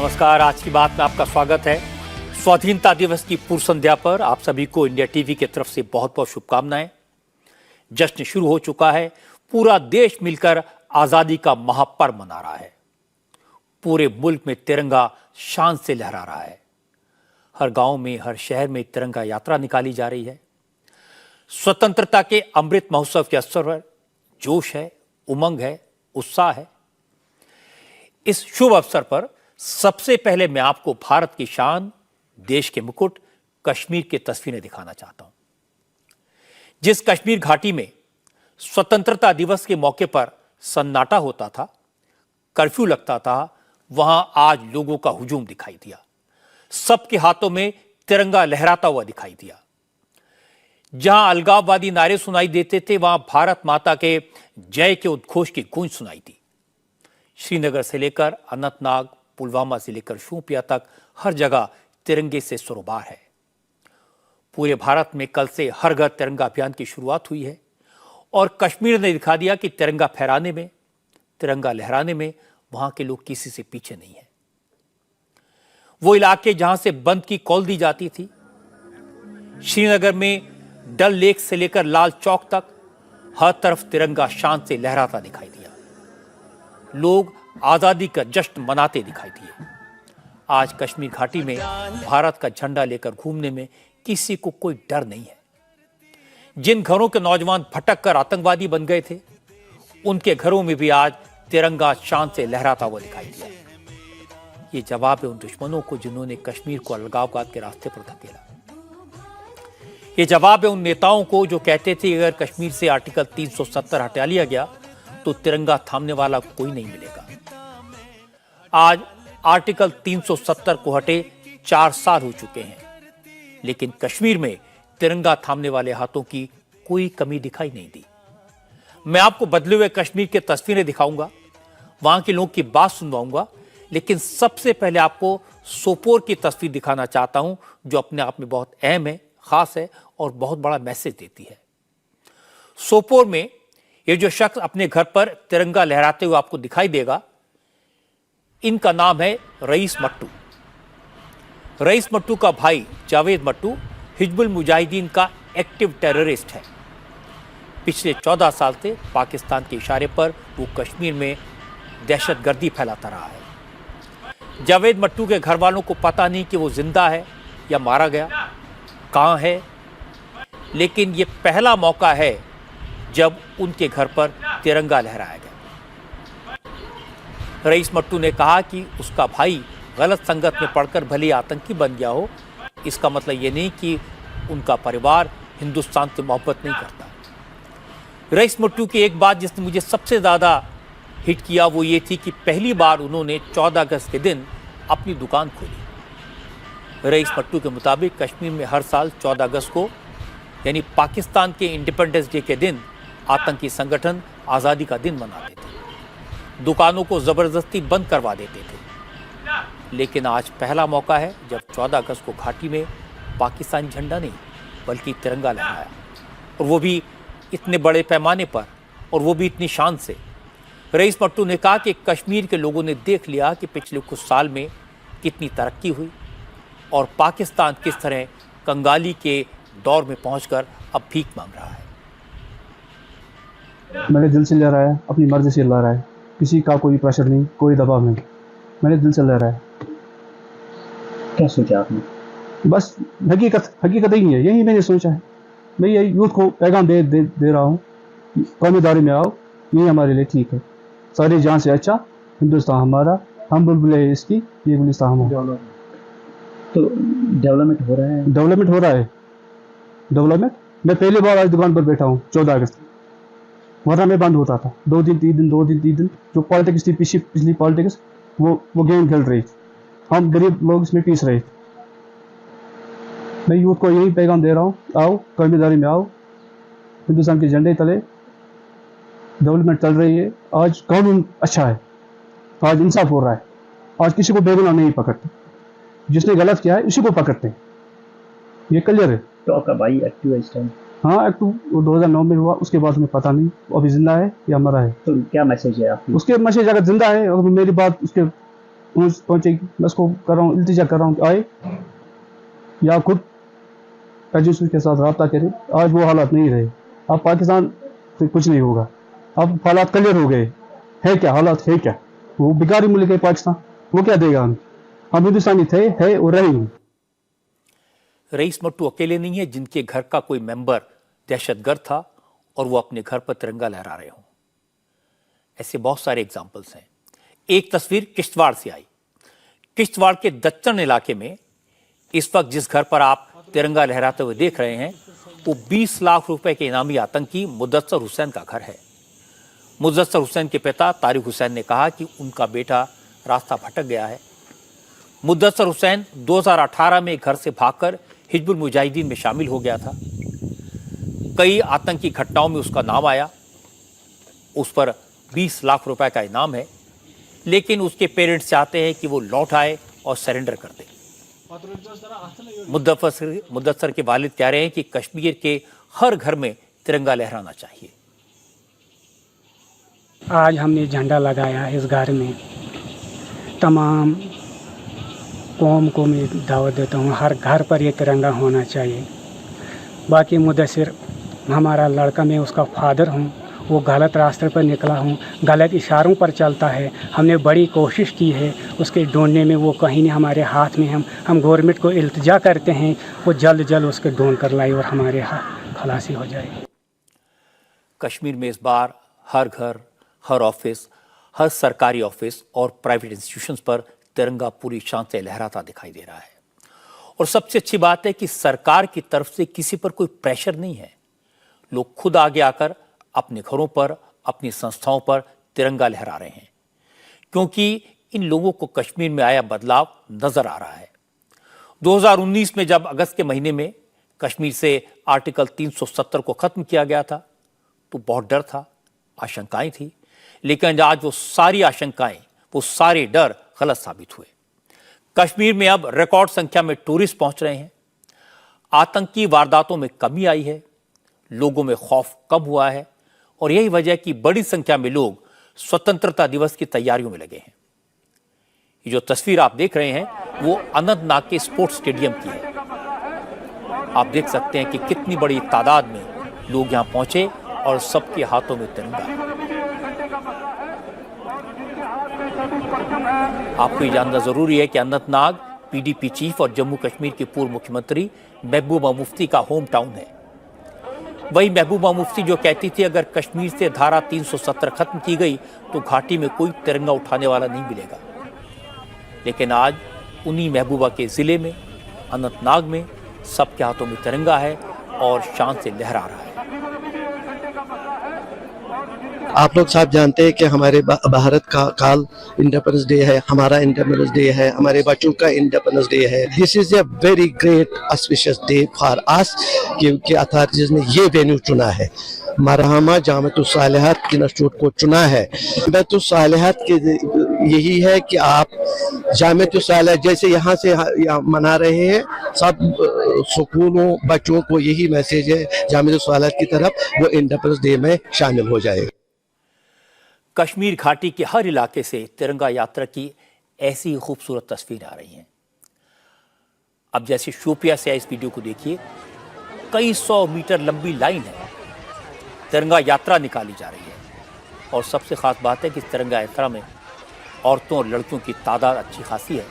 नमस्कार। आज की बात में आपका स्वागत है। स्वाधीनता दिवस की पूर्व संध्या पर आप सभी को इंडिया टीवी की तरफ से बहुत बहुत शुभकामनाएं। जश्न शुरू हो चुका है। पूरा देश मिलकर आजादी का महापर्व मना रहा है। पूरे मुल्क में तिरंगा शान से लहरा रहा है। हर गांव में, हर शहर में तिरंगा यात्रा निकाली जा रही है। स्वतंत्रता के अमृत महोत्सव के अवसर पर जोश है, उमंग है, उत्साह है। इस शुभ अवसर पर सबसे पहले मैं आपको भारत की शान, देश के मुकुट, कश्मीर की तस्वीरें दिखाना चाहता हूं। जिस कश्मीर घाटी में स्वतंत्रता दिवस के मौके पर सन्नाटा होता था, कर्फ्यू लगता था, वहां आज लोगों का हुजूम दिखाई दिया। सबके हाथों में तिरंगा लहराता हुआ दिखाई दिया। जहां अलगाववादी नारे सुनाई देते थे, वहां भारत माता के जय के उद्घोष की गूंज सुनाई दी। श्रीनगर से लेकर अनंतनाग, पुलवामा से लेकर शोपियां तक हर जगह तिरंगे से सरोबार है। पूरे भारत में कल से हर घर तिरंगा अभियान की शुरुआत हुई है और कश्मीर ने दिखा दिया कि तिरंगा फहराने में, तिरंगा लहराने में वहां के लोग किसी से पीछे नहीं है। वो इलाके जहां से बंद की कॉल दी जाती थी, श्रीनगर में डल लेक से लेकर लाल चौक तक हर तरफ तिरंगा शान से लहराता दिखाई दिया। लोग आजादी का जश्न मनाते दिखाई दिए। आज कश्मीर घाटी में भारत का झंडा लेकर घूमने में किसी को कोई डर नहीं है। जिन घरों के नौजवान भटक कर आतंकवादी बन गए थे, उनके घरों में भी आज तिरंगा शान से लहराता हुआ दिखाई दिया। ये जवाब है उन दुश्मनों को जिन्होंने कश्मीर को अलगाववाद के रास्ते पर धकेला। ये जवाब है उन नेताओं को जो कहते थे अगर कश्मीर से आर्टिकल 370 हटा लिया गया तो तिरंगा थामने वाला कोई नहीं मिलेगा। आज आर्टिकल 370 को हटे 4 साल हो चुके हैं, लेकिन कश्मीर में तिरंगा थामने वाले हाथों की कोई कमी दिखाई नहीं दी। मैं आपको बदले हुए कश्मीर की तस्वीरें दिखाऊंगा, वहां के लोगों की बात सुनवाऊंगा, लेकिन सबसे पहले आपको सोपोर की तस्वीर दिखाना चाहता हूं, जो अपने आप में बहुत अहम है, खास है और बहुत बड़ा मैसेज देती है। सोपोर में ये जो शख्स अपने घर पर तिरंगा लहराते हुए आपको दिखाई देगा, इनका नाम है रईस मट्टू। रईस मट्टू का भाई जावेद मट्टू हिजबुल मुजाहिदीन का एक्टिव टेररिस्ट है। पिछले 14 साल से पाकिस्तान के इशारे पर वो कश्मीर में दहशतगर्दी फैलाता रहा है। जावेद मट्टू के घर वालों को पता नहीं कि वो जिंदा है या मारा गया, कहां है, लेकिन ये पहला मौका है जब उनके घर पर तिरंगा लहराया गया। रईस मट्टू ने कहा कि उसका भाई गलत संगत में पड़कर भले आतंकी बन गया हो, इसका मतलब ये नहीं कि उनका परिवार हिंदुस्तान से मोहब्बत नहीं करता। रईस मट्टू की एक बात जिसने मुझे सबसे ज़्यादा हिट किया वो ये थी कि पहली बार उन्होंने 14 अगस्त के दिन अपनी दुकान खोली। रईस मट्टू के मुताबिक कश्मीर में हर साल 14 अगस्त को, यानी पाकिस्तान के इंडिपेंडेंस डे के दिन, आतंकी संगठन आज़ादी का दिन मनाते थे, दुकानों को ज़बरदस्ती बंद करवा देते थे। लेकिन आज पहला मौका है जब 14 अगस्त को घाटी में पाकिस्तानी झंडा नहीं बल्कि तिरंगा लहराया, और वो भी इतने बड़े पैमाने पर, और वो भी इतनी शान से। रईस मट्टू ने कहा कि कश्मीर के लोगों ने देख लिया कि पिछले कुछ साल में कितनी तरक्की हुई और पाकिस्तान किस तरह कंगाली के दौर में पहुंचकर अब भीख मांग रहा है। मेरे दिल से ले रहा है, अपनी मर्जी से ला रहा है, किसी का कोई प्रेशर नहीं, कोई दबाव नहीं, मेरे दिल से ले रहा है। क्या सोचा आपने? बस हकीकत ही है, यही मैंने सोचा है। मैं ये यूथ को पैगाम दे रहा हूँ, कौमेदारी में आओ, यही हमारे लिए ठीक है। सारे जहाँ से अच्छा हिंदुस्तान हमारा, हम बुलबुले हैं इसकी, ये गुलिस्तान हमारा। तो डेवलपमेंट हो रहा है? डेवलपमेंट मैं पहली बार आज दुकान पर बैठा हूँ 14 अगस्त, वरना मैं बंद होता था 2 दिन 3 दिन। जो पॉलिटिक्स थी, पिछली पॉलिटिक्स, वो गेम खेल रही, हम गरीब लोग इसमें पीस रहे। मैं यूथ को यही पैगाम दे रहा हूँ, आओ कौमेदारी में आओ, हिंदुस्तान के झंडे तले डेवलपमेंट चल रही है। आज कानून अच्छा है, आज इंसाफ हो रहा है, आज किसी को बेगुनाह नहीं पकड़ते, जिसने गलत किया है उसी को पकड़ते हैं, ये क्लियर है। तो आपका भाई एक्टिव है इस टाइम? हाँ, एक्टिव 2009 में हुआ, उसके बाद हमें पता नहीं अभी जिंदा है या मरा है। तो क्या मैसेज है आपकी? उसके मैसेज अगर जिंदा है और मेरी बात उसके पहुँचे, मैं उसको कर रहा हूँ, इल्तिजा कर रहा हूँ कि आए या खुद एजेंसी के साथ रब्ता करें। आज वो हालात नहीं रहे। अब पाकिस्तान से कुछ नहीं होगा, अब हालात क्लियर हो गए। है क्या हालात, है क्या, वो बेकारी मुल्क है पाकिस्तान, वो क्या देगा हम हिंदुस्तानी थे, है और रहेंगे। रईस मट्टू अकेले नहीं है जिनके घर का कोई मेंबर दहशतगर्द था और वो अपने घर पर तिरंगा लहरा रहे हों। ऐसे बहुत सारे एग्जाम्पल्स हैं। एक तस्वीर किश्तवाड़ से आई। किश्तवाड़ के दच्चन इलाके में इस वक्त जिस घर पर आप तिरंगा लहराते हुए देख रहे हैं वो 20 लाख रुपए के इनामी आतंकी मुदस्सर हुसैन का घर है। मुदस्सर हुसैन के पिता तारिक हुसैन ने कहा कि उनका बेटा रास्ता भटक गया है। मुदस्सर हुसैन 2018 में घर से भागकर हिजबुल मुजाहिदीन में शामिल हो गया था। कई आतंकी घटनाओं में उसका नाम आया। उस पर 20 लाख रुपए का इनाम है, लेकिन उसके पेरेंट्स चाहते हैं कि वो लौट आए और सरेंडर कर दे। मुदस्सर के वालिद कह रहे हैं कि कश्मीर के हर घर में तिरंगा लहराना चाहिए। आज हमने झंडा लगाया इस घर में। तमाम कौम को मैं दावत देता हूँ, हर घर पर ये तिरंगा होना चाहिए। बाकी मुदस्सिर हमारा लड़का, मैं उसका फादर हूँ, वो गलत रास्ते पर निकला हूँ, गलत इशारों पर चलता है। हमने बड़ी कोशिश की है उसके ढूंढने में, वो कहीं नहीं हमारे हाथ में। हम गवर्नमेंट को इल्तिजा करते हैं वो जल्द जल्द उसके ढूंढ कर लाए और हमारे खलासी हो जाए। कश्मीर में इस बार हर घर, हर ऑफिस, हर सरकारी ऑफिस और प्राइवेट इंस्टीट्यूशंस पर तिरंगा पूरी शान से लहराता दिखाई दे रहा है। और सबसे अच्छी बात है कि सरकार की तरफ से किसी पर कोई प्रेशर नहीं है। लोग खुद आगे आकर अपने घरों पर, अपनी संस्थाओं पर तिरंगा लहरा रहे हैं, क्योंकि इन लोगों को कश्मीर में आया बदलाव नजर आ रहा है। 2019 में जब अगस्त के महीने में कश्मीर से आर्टिकल 370 को खत्म किया गया था तो बहुत डर था, आशंकाएं थी, लेकिन आज वो सारी आशंकाएं, वो सारे डर गलत साबित हुए। कश्मीर में अब रिकॉर्ड संख्या में टूरिस्ट पहुंच रहे हैं। आतंकी वारदातों में कमी आई है, लोगों में खौफ कम हुआ है और यही वजह कि बड़ी संख्या में लोग स्वतंत्रता दिवस की तैयारियों में लगे हैं। ये जो तस्वीर आप देख रहे हैं वो अनंतनाग के स्पोर्ट्स स्टेडियम की है। आप देख सकते हैं कि कितनी बड़ी तादाद में लोग यहां पहुंचे और सबके हाथों में तिरंगा है। आपको ये जानना जरूरी है कि अनंतनाग पीडीपी चीफ और जम्मू कश्मीर के पूर्व मुख्यमंत्री महबूबा मुफ्ती का होम टाउन है। वही महबूबा मुफ्ती जो कहती थी अगर कश्मीर से धारा 370 खत्म की गई तो घाटी में कोई तिरंगा उठाने वाला नहीं मिलेगा, लेकिन आज उन्हीं महबूबा के जिले में, अनंतनाग में सबके हाथों में तिरंगा है और शान से लहरा रहा है। आप लोग सब जानते हैं कि हमारे भारत का काल इंडिपेंडेंस डे है, हमारा इंडिपेंडेंस डे है, हमारे बच्चों का इंडिपेंडेंस डे है। This is a very great auspicious day for us क्योंकि अथॉरिटीज ने ये वेन्यू चुना है, मरहमा जामिअतुस सालिहात इंस्टीट्यूट को चुना है। जामिअतुस सालिहात के यही है कि आप जामिअतुस सालिहात जैसे यहाँ से मना रहे हैं, सब स्कूलों बच्चों को यही मैसेज है जामिअतुस सालिहात की तरफ, वो इंडिपेंडेंस डे में शामिल हो जाए। कश्मीर घाटी के हर इलाके से तिरंगा यात्रा की ऐसी खूबसूरत तस्वीरें आ रही हैं। अब जैसे शोपिया से इस वीडियो को देखिए, कई 100 मीटर लंबी लाइन है, तिरंगा यात्रा निकाली जा रही है और सबसे खास बात है कि तिरंगा यात्रा में औरतों और लड़कियों की तादाद अच्छी खासी है।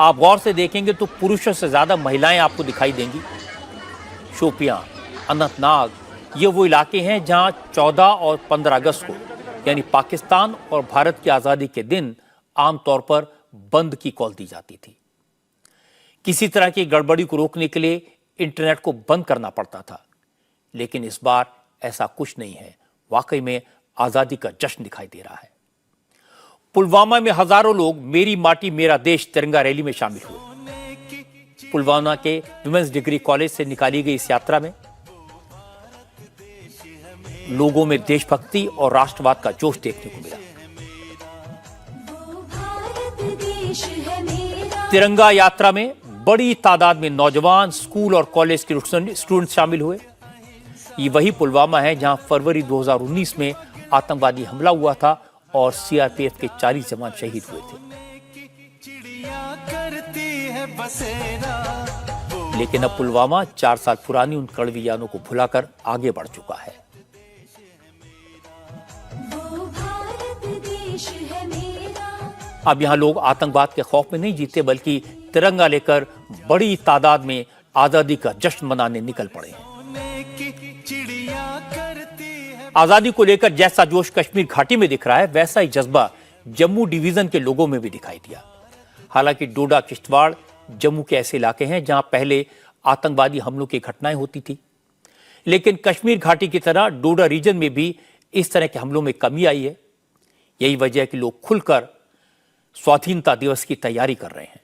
आप गौर से देखेंगे तो पुरुषों से ज्यादा महिलाएं आपको दिखाई देंगी। शोपियां, अनंतनाग, ये वो इलाके हैं जहां 14 और 15 अगस्त को यानी पाकिस्तान और भारत की आज़ादी के दिन आमतौर पर बंद की कॉल दी जाती थी। किसी तरह की गड़बड़ी को रोकने के लिए इंटरनेट को बंद करना पड़ता था, लेकिन इस बार ऐसा कुछ नहीं है। वाकई में आज़ादी का जश्न दिखाई दे रहा है। पुलवामा में हजारों लोग मेरी माटी मेरा देश तिरंगा रैली में शामिल हुए। पुलवामा के विमेंस डिग्री कॉलेज से निकाली गई इस यात्रा में लोगों में देशभक्ति और राष्ट्रवाद का जोश देखने को मिला। तिरंगा यात्रा में बड़ी तादाद में नौजवान, स्कूल और कॉलेज के स्टूडेंट शामिल हुए। ये वही पुलवामा है जहां फरवरी 2019 में आतंकवादी हमला हुआ था और सीआरपीएफ के 40 जवान शहीद हुए थे। करती है बसेरा। लेकिन अब पुलवामा 4 साल पुरानी उन कड़वी यादों को भुलाकर आगे बढ़ चुका है। वो भारत देश है मेरा। अब यहाँ लोग आतंकवाद के खौफ में नहीं जीते, बल्कि तिरंगा लेकर बड़ी तादाद में आजादी का जश्न मनाने निकल पड़े हैं। चिड़िया करती है आजादी को लेकर जैसा जोश कश्मीर घाटी में दिख रहा है, वैसा ही जज्बा जम्मू डिवीजन के लोगों में भी दिखाई दिया। हालांकि डोडा किश्तवाड़ जम्मू के ऐसे इलाके हैं जहां पहले आतंकवादी हमलों की घटनाएं होती थी, लेकिन कश्मीर घाटी की तरह डोडा रीजन में भी इस तरह के हमलों में कमी आई है। यही वजह है कि लोग खुलकर स्वाधीनता दिवस की तैयारी कर रहे हैं।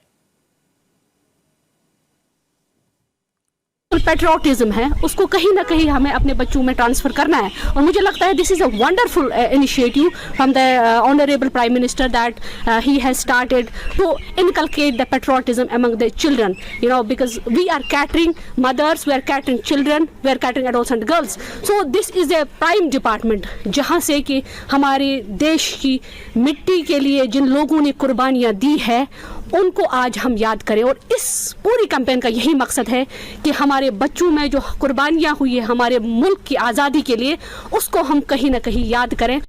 पेट्रियोटिज्म है, उसको कहीं ना कहीं हमें अपने बच्चों में ट्रांसफर करना है, और मुझे लगता है this is a wonderful initiative from the honourable prime minister that he has started to inculcate the patriotism among the children, you know, because we are catering mothers, we are catering children, we are catering adults and girls. So this is a prime department जहाँ से कि हमारे देश की मिट्टी के लिए जिन लोगों ने कुर्बानियाँ दी है उनको आज हम याद करें, और इस पूरी कैंपेन का यही मकसद है कि हमारे बच्चों में जो कुर्बानियां हुई है हमारे मुल्क की आज़ादी के लिए, उसको हम कहीं ना कहीं याद करें।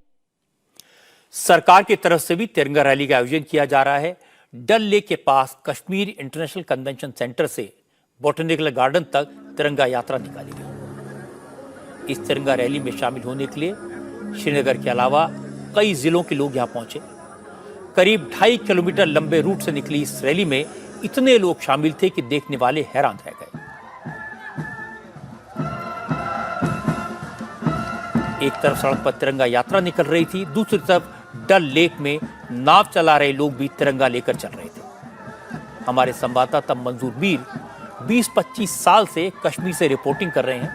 सरकार की तरफ से भी तिरंगा रैली का आयोजन किया जा रहा है। डल लेक के पास कश्मीर इंटरनेशनल कन्वेंशन सेंटर से बोटेनिकल गार्डन तक तिरंगा यात्रा निकाली गई। इस तिरंगा रैली में शामिल होने के लिए श्रीनगर के अलावा कई जिलों के लोग यहां पहुंचे। करीब 2.5 किलोमीटर लंबे रूट से निकली इस रैली में इतने लोग शामिल थे कि देखने वाले हैरान रह गए। एक तरफ सड़क पर तिरंगा यात्रा निकल रही थी, दूसरी तरफ डल लेक में नाव चला रहे लोग भी तिरंगा लेकर चल रहे थे। हमारे संवाददाता मंजूर मीर 20-25 साल से कश्मीर से रिपोर्टिंग कर रहे हैं।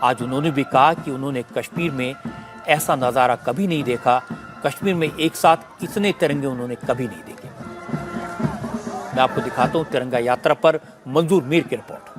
आज उन्होंने भी कहा कि उन्होंने कश्मीर में ऐसा नजारा कभी नहीं देखा। कश्मीर में एक साथ इतने तिरंगे उन्होंने कभी नहीं देखे। मैं आपको दिखाता हूं तिरंगा यात्रा पर मंजूर मीर की रिपोर्ट।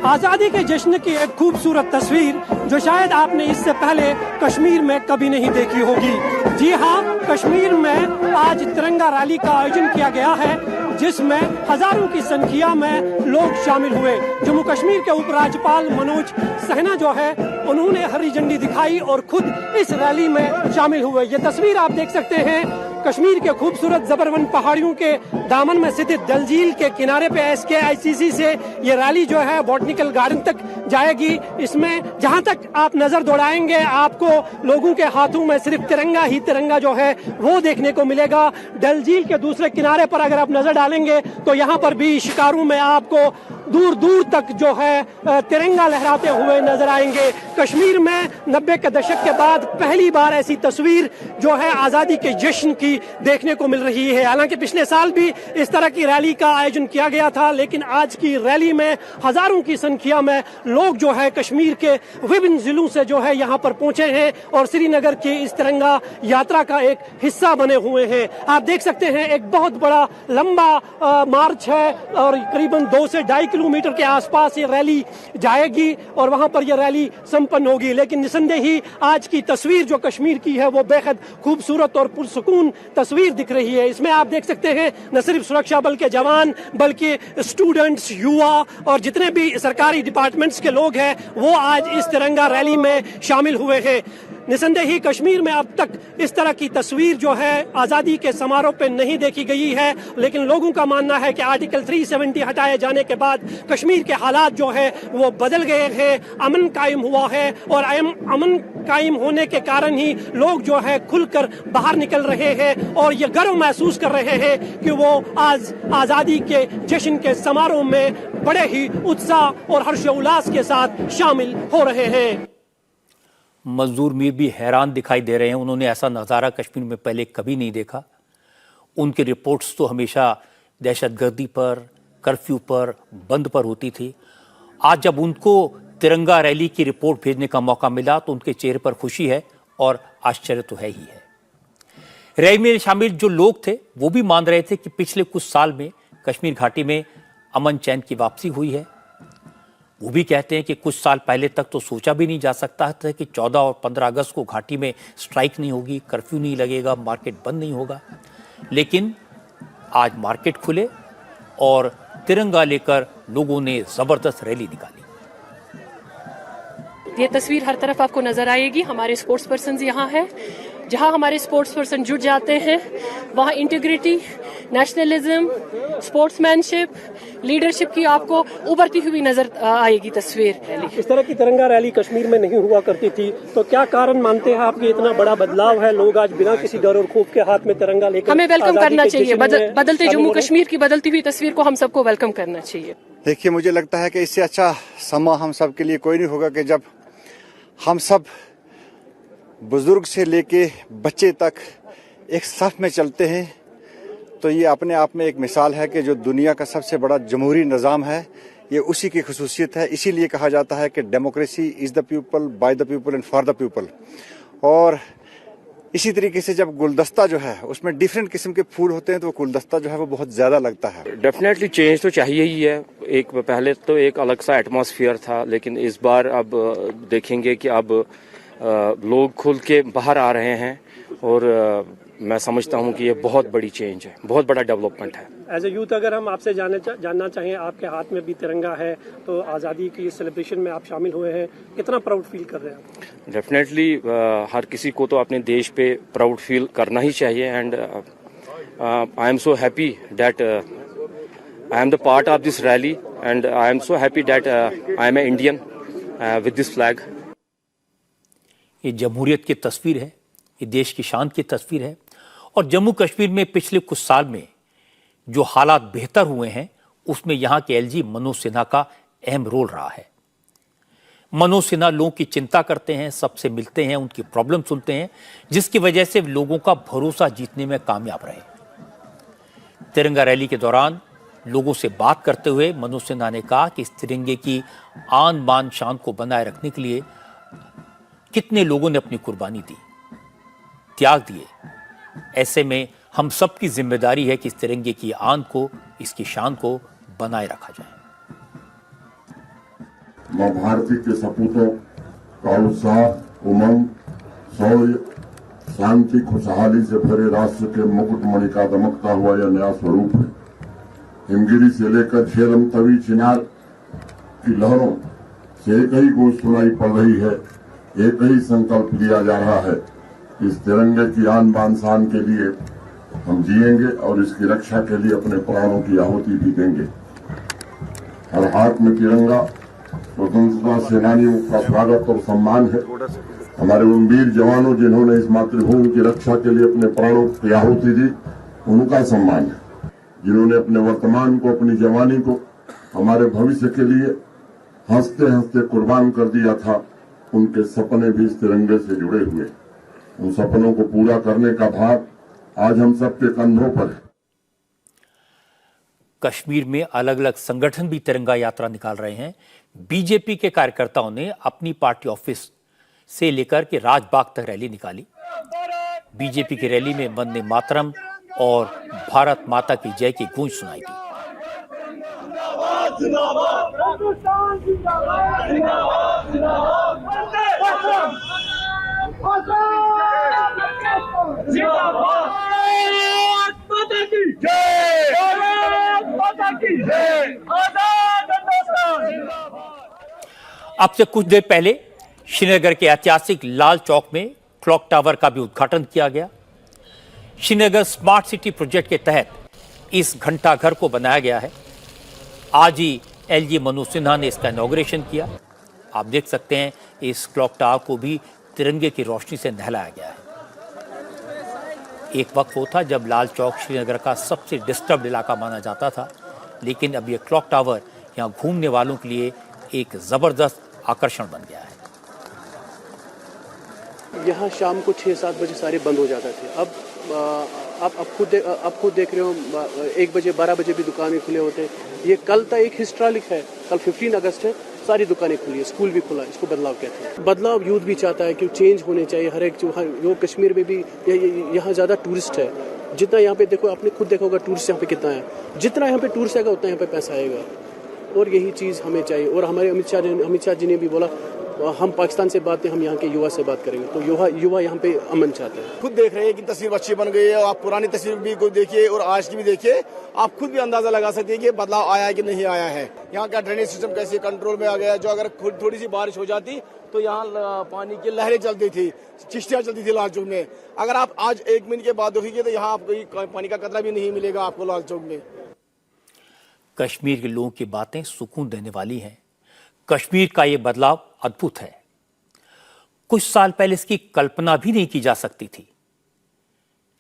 आज़ादी के जश्न की एक खूबसूरत तस्वीर जो शायद आपने इससे पहले कश्मीर में कभी नहीं देखी होगी। जी हाँ, कश्मीर में आज तिरंगा रैली का आयोजन किया गया है, जिसमें हजारों की संख्या में लोग शामिल हुए। जम्मू कश्मीर के उपराज्यपाल मनोज सिन्हा जो है, उन्होंने हरी झंडी दिखाई और खुद इस रैली में शामिल हुए। ये तस्वीर आप देख सकते हैं कश्मीर के खूबसूरत जबरवन पहाड़ियों के दामन में स्थित डल झील के किनारे पे SKICC से ये रैली जो है बॉटनिकल गार्डन तक जाएगी। इसमें जहां तक आप नजर दौड़ाएंगे आपको लोगों के हाथों में सिर्फ तिरंगा ही तिरंगा जो है वो देखने को मिलेगा। डल झील के दूसरे किनारे पर अगर आप नजर डालेंगे तो यहाँ पर भी शिकारों में आपको दूर दूर तक जो है तिरंगा लहराते हुए नजर आएंगे। कश्मीर में 90 के दशक के बाद पहली बार ऐसी तस्वीर जो है आजादी के जश्न की देखने को मिल रही है। हालांकि पिछले साल भी इस तरह की रैली का आयोजन किया गया था, लेकिन आज की रैली में हजारों की संख्या में लोग जो है कश्मीर के विभिन्न जिलों से जो है यहाँ पर पहुंचे हैं और श्रीनगर की इस तिरंगा यात्रा का एक हिस्सा बने हुए हैं। आप देख सकते हैं एक बहुत बड़ा लंबा मार्च है और करीबन 2 से 2.5 किलोमीटर के आसपास ये रैली जाएगी और वहां पर ये रैली संपन्न होगी। लेकिन निसंदेह ही आज की तस्वीर जो कश्मीर की है वो बेहद खूबसूरत और पुरसुकून तस्वीर दिख रही है। इसमें आप देख सकते हैं न सिर्फ सुरक्षा बल के जवान बल्कि स्टूडेंट्स, युवा और जितने भी सरकारी डिपार्टमेंट्स के लोग हैं वो आज इस तिरंगा रैली में शामिल हुए हैं। निसंदेह ही कश्मीर में अब तक इस तरह की तस्वीर जो है आज़ादी के समारोह पे नहीं देखी गई है, लेकिन लोगों का मानना है कि आर्टिकल 370 हटाए जाने के बाद कश्मीर के हालात जो है वो बदल गए हैं, अमन कायम हुआ है और अमन कायम होने के कारण ही लोग जो है खुलकर बाहर निकल रहे हैं और ये गर्व महसूस कर रहे हैं कि वो आज आज़ादी के जश्न के समारोह में बड़े ही उत्साह और हर्षोल्लास के साथ शामिल हो रहे हैं। मंजूर मीर भी हैरान दिखाई दे रहे हैं। उन्होंने ऐसा नज़ारा कश्मीर में पहले कभी नहीं देखा। उनकी रिपोर्ट्स तो हमेशा दहशतगर्दी पर, कर्फ्यू पर, बंद पर होती थी। आज जब उनको तिरंगा रैली की रिपोर्ट भेजने का मौका मिला तो उनके चेहरे पर खुशी है और आश्चर्य तो है ही है। रैली में शामिल जो लोग थे वो भी मान रहे थे कि पिछले कुछ साल में कश्मीर घाटी में अमन चैन की वापसी हुई है। वो भी कहते हैं कि कुछ साल पहले तक तो सोचा भी नहीं जा सकता था कि 14 और 15 अगस्त को घाटी में स्ट्राइक नहीं होगी, कर्फ्यू नहीं लगेगा, मार्केट बंद नहीं होगा। लेकिन आज मार्केट खुले और तिरंगा लेकर लोगों ने जबरदस्त रैली निकाली। ये तस्वीर हर तरफ आपको नजर आएगी। हमारे स्पोर्ट्स पर्सन यहाँ हैं। जहाँ हमारे स्पोर्ट्स पर्सन जुट जाते हैं वहाँ इंटीग्रिटी, नेशनलिज्म, स्पोर्ट्समैनशिप, लीडरशिप की आपको उभरती हुई नजर आएगी तस्वीर। इस तरह की तिरंगा रैली कश्मीर में नहीं हुआ करती थी, तो क्या कारण मानते हैं आप कि इतना बड़ा बदलाव है? लोग आज बिना किसी डर और खौफ के हाथ में तिरंगा लेकर हमें वेलकम करना चाहिए। बदलते जम्मू कश्मीर की बदलती हुई तस्वीर को हम सबको वेलकम करना चाहिए। देखिए, मुझे लगता है कि इससे अच्छा समा हम सब के लिए कोई नहीं होगा कि जब हम सब बुजुर्ग से लेके बच्चे तक एक साथ में चलते हैं। तो ये अपने आप में एक मिसाल है कि जो दुनिया का सबसे बड़ा जमहूरी निज़ाम है, ये उसी की खसूसियत है। इसीलिए कहा जाता है कि democracy is the people, by the people and for the people. और इसी तरीके से जब गुलदस्ता जो है उसमें डिफरेंट किस्म के फूल होते हैं तो वो गुलदस्ता जो है वो बहुत ज़्यादा लगता है। डेफिनेटली चेंज तो चाहिए ही है। एक पहले तो एक अलग सा एटमॉस्फेयर था, लेकिन इस बार अब देखेंगे कि अब लोग खुल के बाहर आ रहे हैं और मैं समझता हूं कि ये बहुत बड़ी चेंज है, बहुत बड़ा डेवलपमेंट है। एज ए यूथ अगर हम आपसे जानना चाहें, आपके हाथ में भी तिरंगा है, तो आज़ादी की सेलिब्रेशन में आप शामिल हुए हैं, कितना प्राउड फील कर रहे हैं आप? डेफिनेटली हर किसी को तो अपने देश पे प्राउड फील करना ही चाहिए। And I am so happy that I am the part of this rally and I am so happy that I am a Indian with this flag. ये जमहूरियत की तस्वीर है, ये देश की शान की तस्वीर है। और जम्मू कश्मीर में पिछले कुछ साल में जो हालात बेहतर हुए हैं उसमें यहाँ के एलजी मनोज सिन्हा का अहम रोल रहा है। मनोज सिन्हा लोगों की चिंता करते हैं, सबसे मिलते हैं, उनकी प्रॉब्लम सुनते हैं, जिसकी वजह से लोगों का भरोसा जीतने में कामयाब रहे। तिरंगा रैली के दौरान लोगों से बात करते हुए मनोज सिन्हा ने कहा कि इस तिरंगे की आन बान शान को बनाए रखने के लिए कितने लोगों ने अपनी कुर्बानी दी, त्याग दिए। ऐसे में हम सबकी जिम्मेदारी है कि इस तिरंगे की आन को, इसकी शान को बनाए रखा जाए। मां भारती के सपूतों का उत्साह, उमंग, शौर्य, शांति, खुशहाली से भरे राष्ट्र के मुकुटमणि का दमकता हुआ यह नया स्वरूप है। हिमगिरी से लेकर झेलम तवी चिनार की लहरों से एक ही गूंज सुनाई पड़ रही है, एक ही संकल्प लिया जा रहा है। इस तिरंगे की आन बान शान के लिए हम जिएंगे और इसकी रक्षा के लिए अपने प्राणों की आहुति भी देंगे। हर हाथ में तिरंगा स्वतंत्रता सेनानियों का स्वागत और सम्मान है। हमारे उन वीर जवानों जिन्होंने इस मातृभूमि की रक्षा के लिए अपने प्राणों की आहुति दी, उनका सम्मान है। जिन्होंने अपने वर्तमान को, अपनी जवानी को हमारे भविष्य के लिए हंसते हंसते कुर्बान कर दिया था, उनके सपने भी इस तिरंगे से जुड़े हुए। उन सपनों को पूरा करने का भार आज हम सबके कंधों पर है। कश्मीर में अलग अलग संगठन भी तिरंगा यात्रा निकाल रहे हैं। बीजेपी के कार्यकर्ताओं ने अपनी पार्टी ऑफिस से लेकर के राजबाग तक रैली निकाली। बीजेपी की रैली में वंदे मातरम और भारत माता की जय की गूंज सुनाई दी। अब से कुछ देर पहले श्रीनगर के ऐतिहासिक लाल चौक में क्लॉक टावर का भी उद्घाटन किया गया। श्रीनगर स्मार्ट सिटी प्रोजेक्ट के तहत इस घंटाघर को बनाया गया है। आज ही एलजी मनोज सिन्हा ने इसका इनॉग्रेशन किया। आप देख सकते हैं इस क्लॉक टावर को भी तिरंगे की रोशनी से नहलाया गया है। एक वक्त वो था जब लाल चौक श्रीनगर का सबसे डिस्टर्ब्ड इलाका माना जाता था, लेकिन अब यह क्लॉक टावर यहाँ घूमने वालों के लिए एक ज़बरदस्त आकर्षण बन गया है। यहाँ शाम को 6-7 बजे सारे बंद हो जाते थे। अब खुद देख रहे हो 1 बजे 12 बजे भी दुकानें खुले होते हैं। ये कल तक एक हिस्टोरिक है, कल 15 अगस्त है, सारी दुकानें खुली है, स्कूल भी खुला है। इसको बदलाव कहते हैं। बदलाव यूथ भी चाहता है कि चेंज होने चाहिए। हर एक जो कश्मीर में भी यहाँ ज़्यादा टूरिस्ट है। जितना यहाँ पे देखो, आपने खुद देखोगा टूरिस्ट यहाँ पे कितना है। जितना यहाँ पे टूरिस्ट आएगा उतना यहाँ पे पैसा आएगा। और यही चीज़ हमें चाहिए। और हमारे अमित शाह जी ने भी बोला हम पाकिस्तान से बात हम यहाँ के युवा से बात करेंगे, तो युवा यहाँ पे अमन चाहते हैं। खुद देख रहे हैं कि तस्वीर अच्छी बन गई है, आप पुरानी तस्वीर भी को देखिए और आज की भी देखिए, आप खुद भी अंदाजा लगा सकते हैं कि बदलाव आया है कि नहीं आया है। यहाँ का ड्रेनेज सिस्टम कैसे कंट्रोल में आ गया, जो अगर थोड़ी सी बारिश हो जाती तो यहाँ पानी की लहरें चलती थी, चिश्तियाँ चलती थी लाल चौक में। अगर आप आज 1 मिनट के बाद देखिए तो यहाँ आपको पानी का कतरा भी नहीं मिलेगा आपको लाल चौक में। कश्मीर के लोगों की बातें सुकून देने वाली हैं। कश्मीर का ये बदलाव अद्भुत है। कुछ साल पहले इसकी कल्पना भी नहीं की जा सकती थी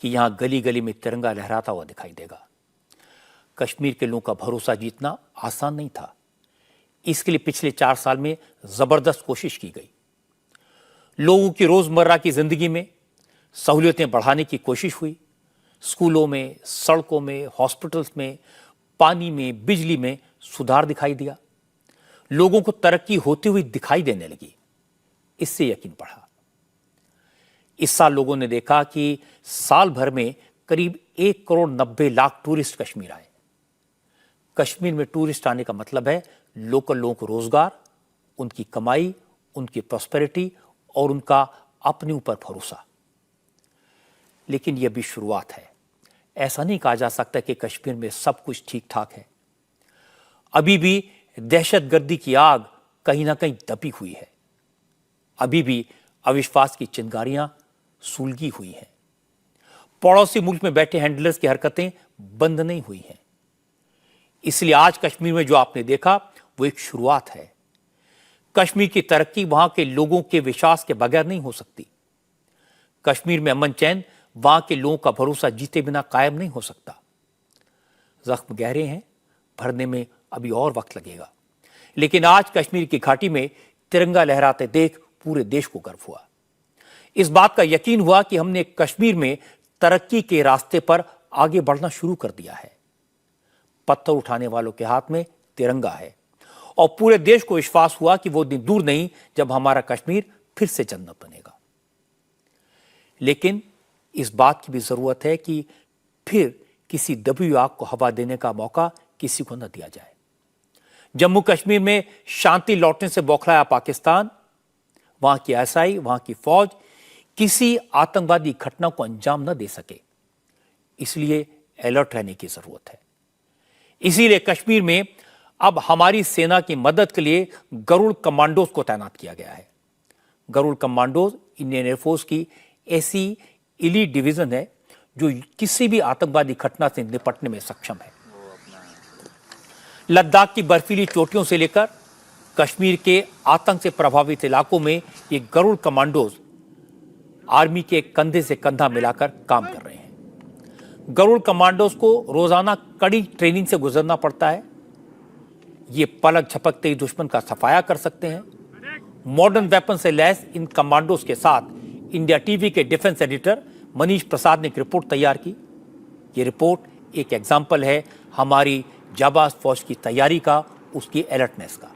कि यहां गली गली में तिरंगा लहराता हुआ दिखाई देगा। कश्मीर के लोगों का भरोसा जीतना आसान नहीं था। इसके लिए पिछले 4 साल में जबरदस्त कोशिश की गई। लोगों की रोजमर्रा की जिंदगी में सहूलियतें बढ़ाने की कोशिश हुई। स्कूलों में, सड़कों में, हॉस्पिटल्स में, पानी में, बिजली में सुधार दिखाई दिया। लोगों को तरक्की होती हुई दिखाई देने लगी। इससे यकीन बढ़ा। इस साल लोगों ने देखा कि साल भर में करीब 1,90,00,000 टूरिस्ट कश्मीर आए। कश्मीर में टूरिस्ट आने का मतलब है लोकल लोगों को रोजगार, उनकी कमाई, उनकी प्रॉस्पेरिटी और उनका अपने ऊपर भरोसा। लेकिन यह भी शुरुआत है। ऐसा नहीं कहा जा सकता कि कश्मीर में सब कुछ ठीक ठाक है। अभी भी दहशतगर्दी की आग कहीं ना कहीं दबी हुई है। अभी भी अविश्वास की चिंगारियां सुलगी हुई हैं। पड़ोसी मुल्क में बैठे हैंडलर्स की हरकतें बंद नहीं हुई हैं। इसलिए आज कश्मीर में जो आपने देखा वो एक शुरुआत है। कश्मीर की तरक्की वहां के लोगों के विश्वास के बगैर नहीं हो सकती। कश्मीर में अमन चैन वहां के लोगों का भरोसा जीते बिना कायम नहीं हो सकता। जख्म गहरे हैं, भरने में अभी और वक्त लगेगा। लेकिन आज कश्मीर की घाटी में तिरंगा लहराते देख पूरे देश को गर्व हुआ। इस बात का यकीन हुआ कि हमने कश्मीर में तरक्की के रास्ते पर आगे बढ़ना शुरू कर दिया है। पत्थर उठाने वालों के हाथ में तिरंगा है और पूरे देश को विश्वास हुआ कि वो दिन दूर नहीं जब हमारा कश्मीर फिर से जन्नत बनेगा। लेकिन इस बात की भी जरूरत है कि फिर किसी दबी आग को हवा देने का मौका किसी को न दिया जाए। जम्मू कश्मीर में शांति लौटने से बौखलाया पाकिस्तान, वहां की आईएसआई, वहां की फौज किसी आतंकवादी घटना को अंजाम न दे सके। इसलिए अलर्ट रहने की जरूरत है। इसीलिए कश्मीर में अब हमारी सेना की मदद के लिए गरुड़ कमांडोज को तैनात किया गया है। गरुड़ कमांडोज इंडियन एयरफोर्स की ऐसी इलीट डिवीजन है जो किसी भी आतंकवादी घटना से निपटने में सक्षम है। लद्दाख की बर्फीली चोटियों से लेकर कश्मीर के आतंक से प्रभावित इलाकों में ये गरुड़ कमांडोज आर्मी के कंधे से कंधा मिलाकर काम कर रहे हैं। गरुड़ कमांडोज को रोजाना कड़ी ट्रेनिंग से गुजरना पड़ता है। ये पलक झपकते ही दुश्मन का सफाया कर सकते हैं। मॉडर्न वेपन से लैस इन कमांडोज के साथ इंडिया टीवी के डिफेंस एडिटर मनीष प्रसाद ने एक रिपोर्ट तैयार की। ये रिपोर्ट एक एग्जाम्पल है हमारी जाबाज फौज की तैयारी का, उसकी अलर्टनेस का।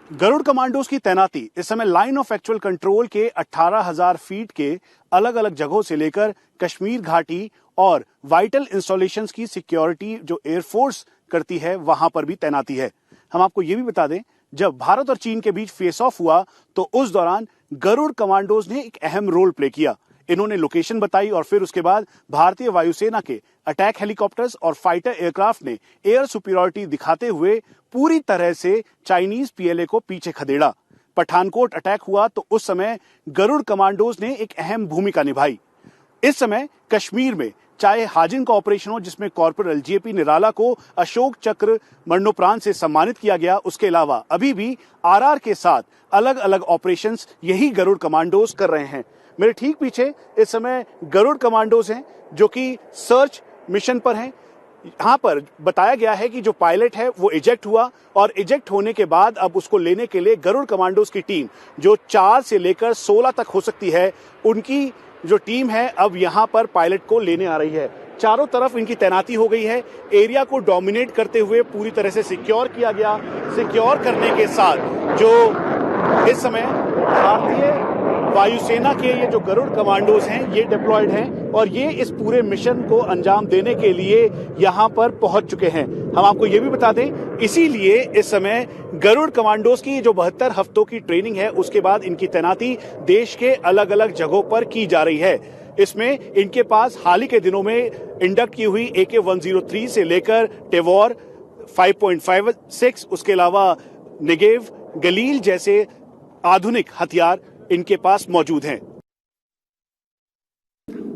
गरुड़ कमांडोज की तैनाती इस समय लाइन ऑफ एक्चुअल कंट्रोल के 18,000 फीट के अलग अलग जगहों से लेकर कश्मीर घाटी और वाइटल इंस्टॉलेशंस की सिक्योरिटी जो एयरफोर्स करती है वहां पर भी तैनाती है। हम आपको ये भी बता दें, जब भारत और चीन के बीच फेस ऑफ हुआ तो उस दौरान गरुड़ कमांडोज ने एक अहम रोल प्ले किया। इन्होंने लोकेशन बताई और फिर उसके बाद भारतीय वायुसेना के अटैक हेलीकॉप्टर्स और फाइटर एयरक्राफ्ट ने एयर सुपीरियरिटी दिखाते हुए पूरी तरह से चाइनीज पीएलए को पीछे खदेड़ा। पठानकोट अटैक हुआ तो उस समय गरुड़ कमांडोज ने एक अहम भूमिका निभाई। इस समय कश्मीर में चाहे हाजिन का ऑपरेशन हो जिसमें कॉर्पोरल जेपी निराला को अशोक चक्र मरणोपरांत से सम्मानित किया गया, उसके अलावा अभी भी आरआर के साथ अलग अलग ऑपरेशंस यही गरुड़ कमांडोज कर रहे हैं। मेरे ठीक पीछे इस समय गरुड़ कमांडोज हैं जो कि सर्च मिशन पर हैं। यहाँ पर बताया गया है कि जो पायलट है वो इजेक्ट हुआ और इजेक्ट होने के बाद अब उसको लेने के लिए गरुड़ कमांडोज की टीम जो 4 से लेकर 16 तक हो सकती है, उनकी जो टीम है अब यहाँ पर पायलट को लेने आ रही है। चारों तरफ इनकी तैनाती हो गई है। एरिया को डोमिनेट करते हुए पूरी तरह से सिक्योर किया गया। सिक्योर करने के साथ जो इस समय भारतीय वायुसेना के ये जो गरुड़ कमांडोज हैं ये डिप्लॉयड हैं और ये इस पूरे मिशन को अंजाम देने के लिए यहाँ पर पहुंच चुके हैं। हम आपको ये भी बता दें, इसीलिए इस समय गरुड़ कमांडोज की जो 72 हफ्तों की ट्रेनिंग है, उसके बाद इनकी तैनाती देश के अलग अलग जगहों पर की जा रही है। इसमें इनके पास हाल ही के दिनों में इंडक्ट की हुई AK-103 से लेकर टेवोर 5.56, उसके अलावा नेगेव, गलील जैसे आधुनिक हथियार इनके पास मौजूद हैं।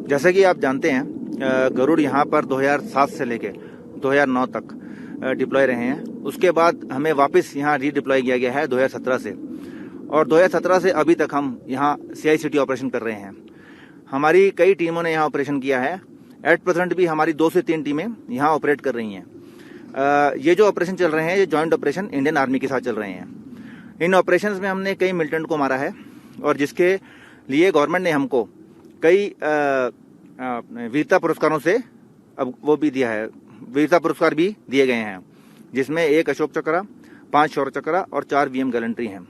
जैसे कि आप जानते हैं, गरुड़ यहाँ पर 2007 से लेके 2009 तक डिप्लॉय रहे हैं। उसके बाद हमें वापस यहाँ रीडिप्लॉय किया गया है 2017 से, और 2017 से अभी तक हम यहाँ CICT ऑपरेशन कर रहे हैं। हमारी कई टीमों ने यहाँ ऑपरेशन किया है। एट प्रेजेंट भी हमारी 2 से 3 टीमें यहाँ ऑपरेट कर रही हैं। ये जो ऑपरेशन चल रहे हैं, ये जॉइंट ऑपरेशन इंडियन आर्मी के साथ चल रहे हैं। इन ऑपरेशंस में हमने कई मिलिटेंट को मारा है, और जिसके लिए गवर्नमेंट ने हमको कई वीरता पुरस्कारों से अब वो भी दिया है, वीरता पुरस्कार भी दिए गए हैं, जिसमें 1 अशोक चक्र, 5 शौर्य चक्र और 4 VM गैलेंट्री हैं।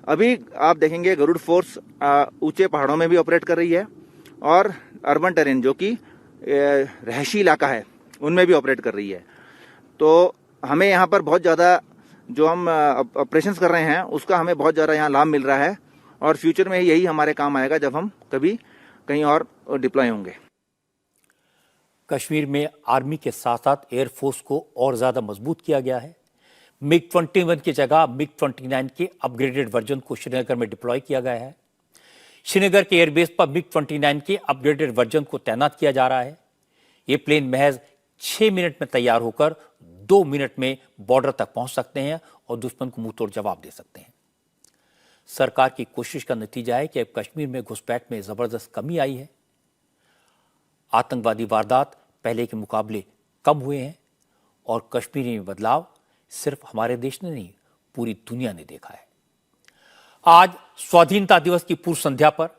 अभी आप देखेंगे गरुड़ फोर्स ऊंचे पहाड़ों में भी ऑपरेट कर रही है, और अर्बन टेरेन जो कि रहशी इलाका है उनमें भी ऑपरेट कर रही है। तो हमें यहाँ पर बहुत ज़्यादा जो हम ऑपरेशंस कर रहे हैं उसका हमें बहुत ज़्यादा यहाँ लाभ मिल रहा है, और फ्यूचर में यही हमारे काम आएगा जब हम कभी कहीं और डिप्लॉय होंगे। कश्मीर में आर्मी के साथ साथ एयरफोर्स को और ज़्यादा मजबूत किया गया है। MiG-21 की जगह MiG-29 के अपग्रेडेड वर्जन को श्रीनगर में डिप्लॉय किया गया है। श्रीनगर के एयरबेस पर MiG-29 के अपग्रेडेड वर्जन को तैनात किया जा रहा है। ये प्लेन महज 6 मिनट में तैयार होकर 2 मिनट में बॉर्डर तक पहुंच सकते हैं और दुश्मन को मुंह तोड़ जवाब दे सकते हैं। सरकार की कोशिश का नतीजा है कि अब कश्मीर में घुसपैठ में जबरदस्त कमी आई है। आतंकवादी वारदात पहले के मुकाबले कम हुए हैं, और कश्मीर में बदलाव सिर्फ हमारे देश ने नहीं, पूरी दुनिया ने देखा है। आज स्वाधीनता दिवस की पूर्व संध्या पर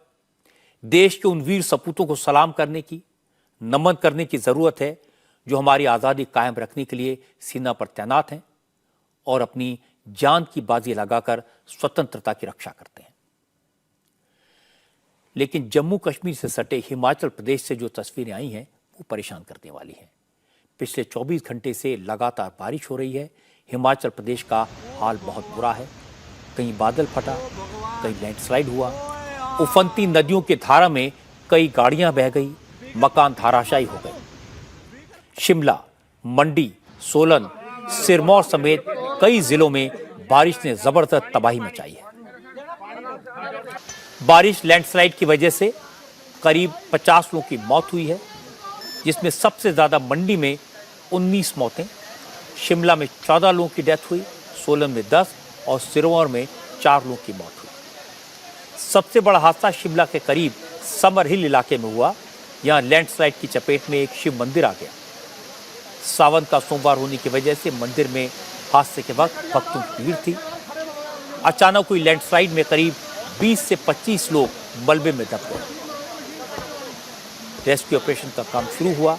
देश के उन वीर सपूतों को सलाम करने की, नमन करने की जरूरत है जो हमारी आजादी कायम रखने के लिए सीमा पर तैनात हैं और अपनी जान की बाजी लगाकर स्वतंत्रता की रक्षा करते हैं। लेकिन जम्मू कश्मीर से सटे हिमाचल प्रदेश से जो तस्वीरें आई हैं वो परेशान करने वाली हैं। पिछले 24 घंटे से लगातार बारिश हो रही है। हिमाचल प्रदेश का हाल बहुत बुरा है। कहीं बादल फटा, कहीं लैंडस्लाइड हुआ, उफनती नदियों की धारा में कई गाड़ियां बह गई, मकान धाराशायी हो गए। शिमला, मंडी, सोलन, सिरमौर समेत कई जिलों में बारिश ने जबरदस्त तबाही मचाई है। बारिश लैंडस्लाइड की वजह से करीब 50 लोगों की मौत हुई है, जिसमें सबसे ज्यादा मंडी में 19 मौतें, शिमला में 14 लोगों की डेथ हुई, सोलन में 10 और सिरमौर में 4 लोगों की मौत हुई। सबसे बड़ा हादसा शिमला के करीब समर हिल इलाके में हुआ। यहां लैंडस्लाइड की चपेट में एक शिव मंदिर आ गया। सावन का सोमवार होने की वजह से मंदिर में हादसे के वक्त भक्तों की भीड़ थी। अचानक हुई लैंडस्लाइड में करीब 20 से 25 लोग मलबे में दब गए। रेस्क्यू ऑपरेशन का काम शुरू हुआ।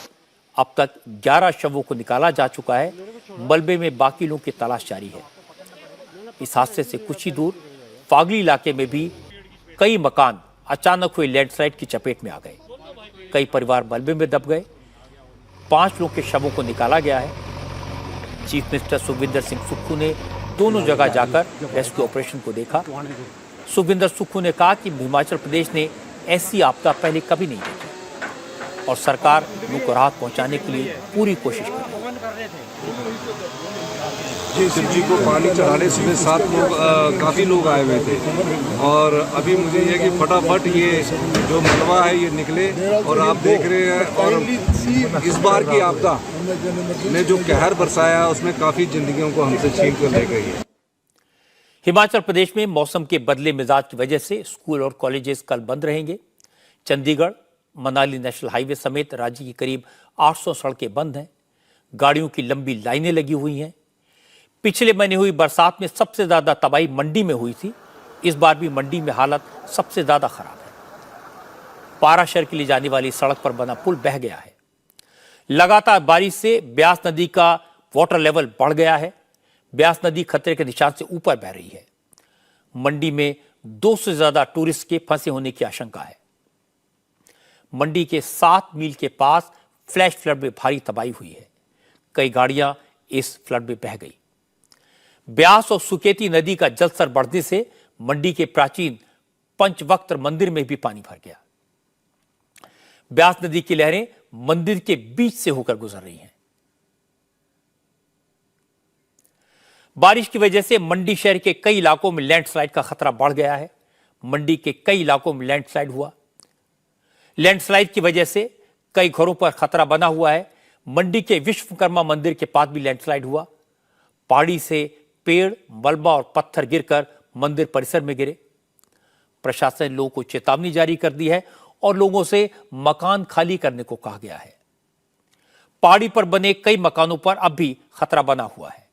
अब तक 11 शवों को निकाला जा चुका है। मलबे में बाकी लोगों की तलाश जारी है। इस हादसे से कुछ ही दूर फागली इलाके में भी कई मकान अचानक हुए लैंडस्लाइड की चपेट में आ गए। कई परिवार मलबे में दब गए। 5 लोगों के शवों को निकाला गया है। चीफ मिनिस्टर सुखविंदर सिंह सुक्खू ने दोनों जगह जाकर रेस्क्यू ऑपरेशन को देखा। सुखविंदर सुक्खू ने कहा कि हिमाचल प्रदेश ने ऐसी आपदा पहले कभी नहीं देखी और सरकार लोगों को राहत पहुंचाने के लिए पूरी कोशिश कर रही है। जी, शिव जी को पानी चढ़ाने सुबह 7 लोग काफ़ी लोग आए हुए थे, और अभी मुझे ये कि फटाफट ये जो मलबा है ये निकले, और आप देख रहे हैं। और इस बार की आपदा ने जो कहर बरसाया उसमें काफ़ी जिंदगियों को हमसे छीन कर ले गई है। हिमाचल प्रदेश में मौसम के बदले मिजाज की वजह से स्कूल और कॉलेजेस कल बंद रहेंगे। चंडीगढ़ मनाली नेशनल हाईवे समेत राज्य की करीब 800 सड़कें बंद हैं। गाड़ियों की लंबी लाइनें लगी हुई हैं। पिछले महीने हुई बरसात में सबसे ज्यादा तबाही मंडी में हुई थी। इस बार भी मंडी में हालत सबसे ज्यादा खराब है। पारा शहर के लिए जाने वाली सड़क पर बना पुल बह गया है। लगातार बारिश से ब्यास नदी का वाटर लेवल बढ़ गया है। ब्यास नदी खतरे के निशान से ऊपर बह रही है। मंडी में 200 से ज्यादा टूरिस्ट के फंसे होने की आशंका है। मंडी के 7 मील के पास फ्लैश फ्लड में भारी तबाही हुई है। कई गाड़ियां इस फ्लड में बह गई। ब्यास और सुकेती नदी का जलस्तर बढ़ने से मंडी के प्राचीन पंचवक्त मंदिर में भी पानी भर गया। ब्यास नदी की लहरें मंदिर के बीच से होकर गुजर रही हैं। बारिश की वजह से मंडी शहर के कई इलाकों में लैंडस्लाइड का खतरा बढ़ गया है। मंडी के कई इलाकों में लैंडस्लाइड हुआ। लैंडस्लाइड की वजह से कई घरों पर खतरा बना हुआ है। मंडी के विश्वकर्मा मंदिर के पास भी लैंडस्लाइड हुआ। पहाड़ी से पेड़, मलबा और पत्थर गिरकर मंदिर परिसर में गिरे। प्रशासन ने लोगों को चेतावनी जारी कर दी है और लोगों से मकान खाली करने को कहा गया है। पहाड़ी पर बने कई मकानों पर अब भी खतरा बना हुआ है।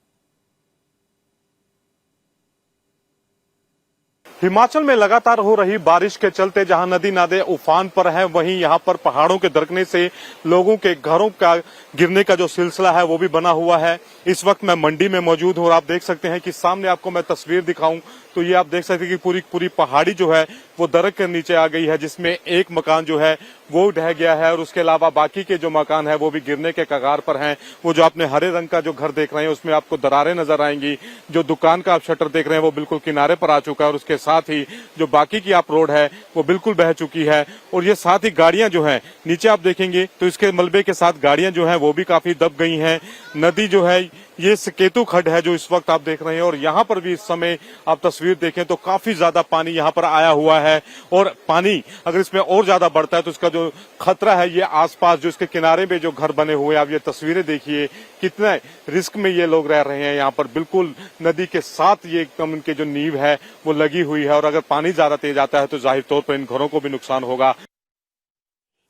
हिमाचल में लगातार हो रही बारिश के चलते जहां नदी नाले उफान पर हैं, वहीं यहां पर पहाड़ों के दरकने से लोगों के घरों का गिरने का जो सिलसिला है वो भी बना हुआ है। इस वक्त मैं मंडी में मौजूद हूं और आप देख सकते हैं कि सामने आपको मैं तस्वीर दिखाऊं तो ये आप देख सकते हैं कि पूरी पहाड़ी जो है वो दरक के नीचे आ गई है, जिसमें एक मकान जो है वो ढह गया है और उसके अलावा बाकी के जो मकान है वो भी गिरने के कगार पर हैं। वो जो आपने हरे रंग का जो घर देख रहे हैं उसमें आपको दरारें नजर आएंगी। जो दुकान का आप शटर देख रहे हैं वो बिल्कुल किनारे पर आ चुका है और उसके साथ ही जो बाकी की आप रोड है वो बिल्कुल बह चुकी है। और ये साथ ही गाड़ियां जो है नीचे आप देखेंगे तो इसके मलबे के साथ गाड़ियां जो है वो भी काफी दब गई हैं। नदी जो है ये सकेतु खड्ड है जो इस वक्त आप देख रहे हैं और यहाँ पर भी इस समय आप तस्वीर देखें तो काफी ज्यादा पानी यहाँ पर आया हुआ है। और पानी अगर इसमें और ज्यादा बढ़ता है तो इसका जो खतरा है ये आसपास जो इसके किनारे में जो घर बने हुए हैं, आप ये तस्वीरें देखिए कितने रिस्क में ये लोग रह रहे हैं। यहाँ पर बिल्कुल नदी के साथ ये एकदम इनके जो नींव है वो लगी हुई है और अगर पानी ज्यादा तेज आता है तो जाहिर तौर पर इन घरों को भी नुकसान होगा।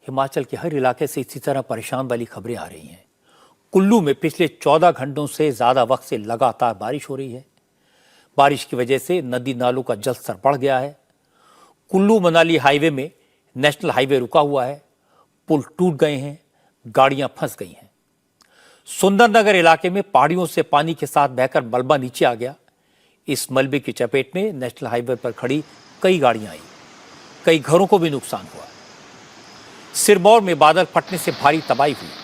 हिमाचल के हर इलाके से इसी तरह परेशान वाली खबरें आ रही हैं। कुल्लू में पिछले 14 घंटों से ज्यादा वक्त से लगातार बारिश हो रही है। बारिश की वजह से नदी नालों का जलस्तर बढ़ गया है। कुल्लू मनाली हाईवे में नेशनल हाईवे रुका हुआ है। पुल टूट गए हैं, गाड़ियां फंस गई हैं। सुंदरनगर इलाके में पहाड़ियों से पानी के साथ बहकर मलबा नीचे आ गया। इस मलबे की चपेट में नेशनल हाईवे पर खड़ी कई गाड़ियां आई। कई घरों को भी नुकसान हुआ। सिरमौर में बादल फटने से भारी तबाही हुई।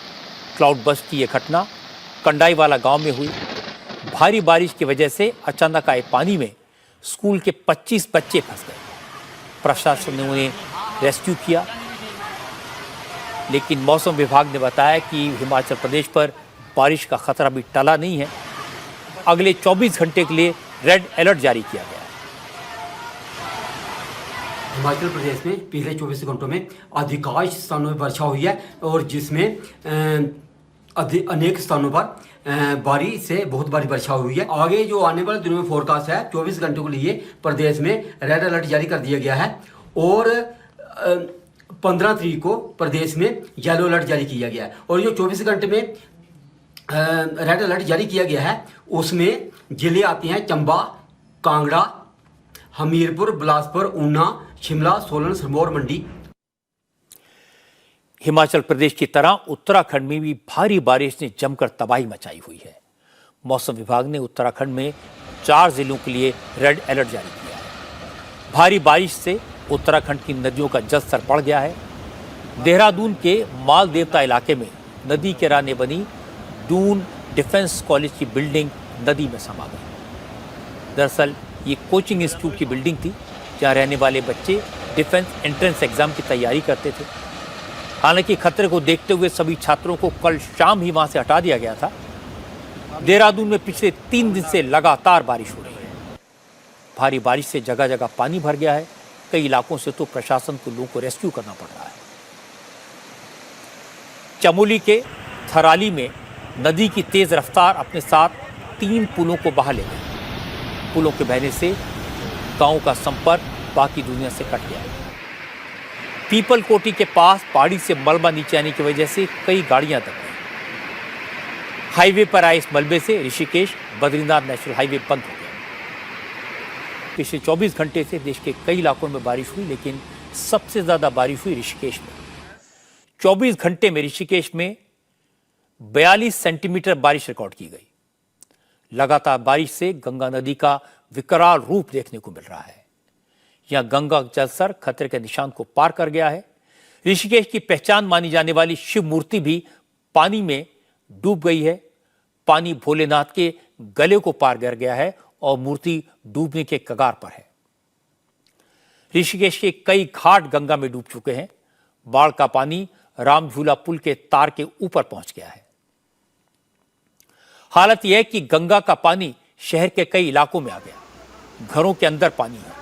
क्लाउड बस्ट की यह घटना कंडाई वाला गांव में हुई। भारी बारिश की वजह से अचानक आए पानी में स्कूल के 25 बच्चे फंस गए। प्रशासन ने उन्हें रेस्क्यू किया, लेकिन मौसम विभाग ने बताया कि हिमाचल प्रदेश पर बारिश का खतरा भी टला नहीं है। अगले 24 घंटे के लिए रेड अलर्ट जारी किया गया है। हिमाचल प्रदेश में पिछले 24 घंटों में अधिकांश स्थानों पर वर्षा हुई है और जिसमें अनेक स्थानों पर भारी से बहुत भारी वर्षा हुई है। आगे जो आने वाले दिनों में फोरकास्ट है 24 घंटों के लिए प्रदेश में रेड अलर्ट जारी कर दिया गया है और 15 तारीख को प्रदेश में येलो अलर्ट जारी किया गया है। और जो 24 घंटे में रेड अलर्ट जारी किया गया है उसमें जिले आते हैं चंबा, कांगड़ा, हमीरपुर, बिलासपुर, ऊना, शिमला, सोलन, सिरमौर, मंडी। हिमाचल प्रदेश की तरह उत्तराखंड में भी भारी बारिश ने जमकर तबाही मचाई हुई है। मौसम विभाग ने उत्तराखंड में 4 जिलों के लिए रेड अलर्ट जारी किया है। भारी बारिश से उत्तराखंड की नदियों का जलस्तर बढ़ गया है। देहरादून के माल देवता इलाके में नदी के किनारे बनी दून डिफेंस कॉलेज की बिल्डिंग नदी में समा गई। दरअसल ये कोचिंग इंस्टीट्यूट की बिल्डिंग थी जहाँ रहने वाले बच्चे डिफेंस एंट्रेंस एग्जाम की तैयारी करते थे। हालांकि खतरे को देखते हुए सभी छात्रों को कल शाम ही वहां से हटा दिया गया था। देहरादून में पिछले 3 दिन से लगातार बारिश हो रही है। भारी बारिश से जगह जगह पानी भर गया है। कई इलाकों से तो प्रशासन को लोगों को रेस्क्यू करना पड़ रहा है। चमोली के थराली में नदी की तेज रफ्तार अपने साथ 3 पुलों को बहा ले गई। पुलों के बहने से गांव का संपर्क बाकी दुनिया से कट गया। पीपल कोटी के पास पहाड़ी से मलबा नीचे आने की वजह से कई गाड़ियां दब गई। हाईवे पर आए इस मलबे से ऋषिकेश बद्रीनाथ नेशनल हाईवे बंद हो गया। पिछले 24 घंटे से देश के कई इलाकों में बारिश हुई, लेकिन सबसे ज्यादा बारिश हुई ऋषिकेश में। 24 घंटे में ऋषिकेश में 42 सेंटीमीटर बारिश रिकॉर्ड की गई। लगातार बारिश से गंगा नदी का विकराल रूप देखने को मिल रहा है। यहां गंगा जलस्तर खतरे के निशान को पार कर गया है। ऋषिकेश की पहचान मानी जाने वाली शिव मूर्ति भी पानी में डूब गई है। पानी भोलेनाथ के गले को पार कर गया है और मूर्ति डूबने के कगार पर है। ऋषिकेश के कई घाट गंगा में डूब चुके हैं। बाढ़ का पानी रामझूला पुल के तार के ऊपर पहुंच गया है। हालत यह है कि गंगा का पानी शहर के कई इलाकों में आ गया। घरों के अंदर पानी है।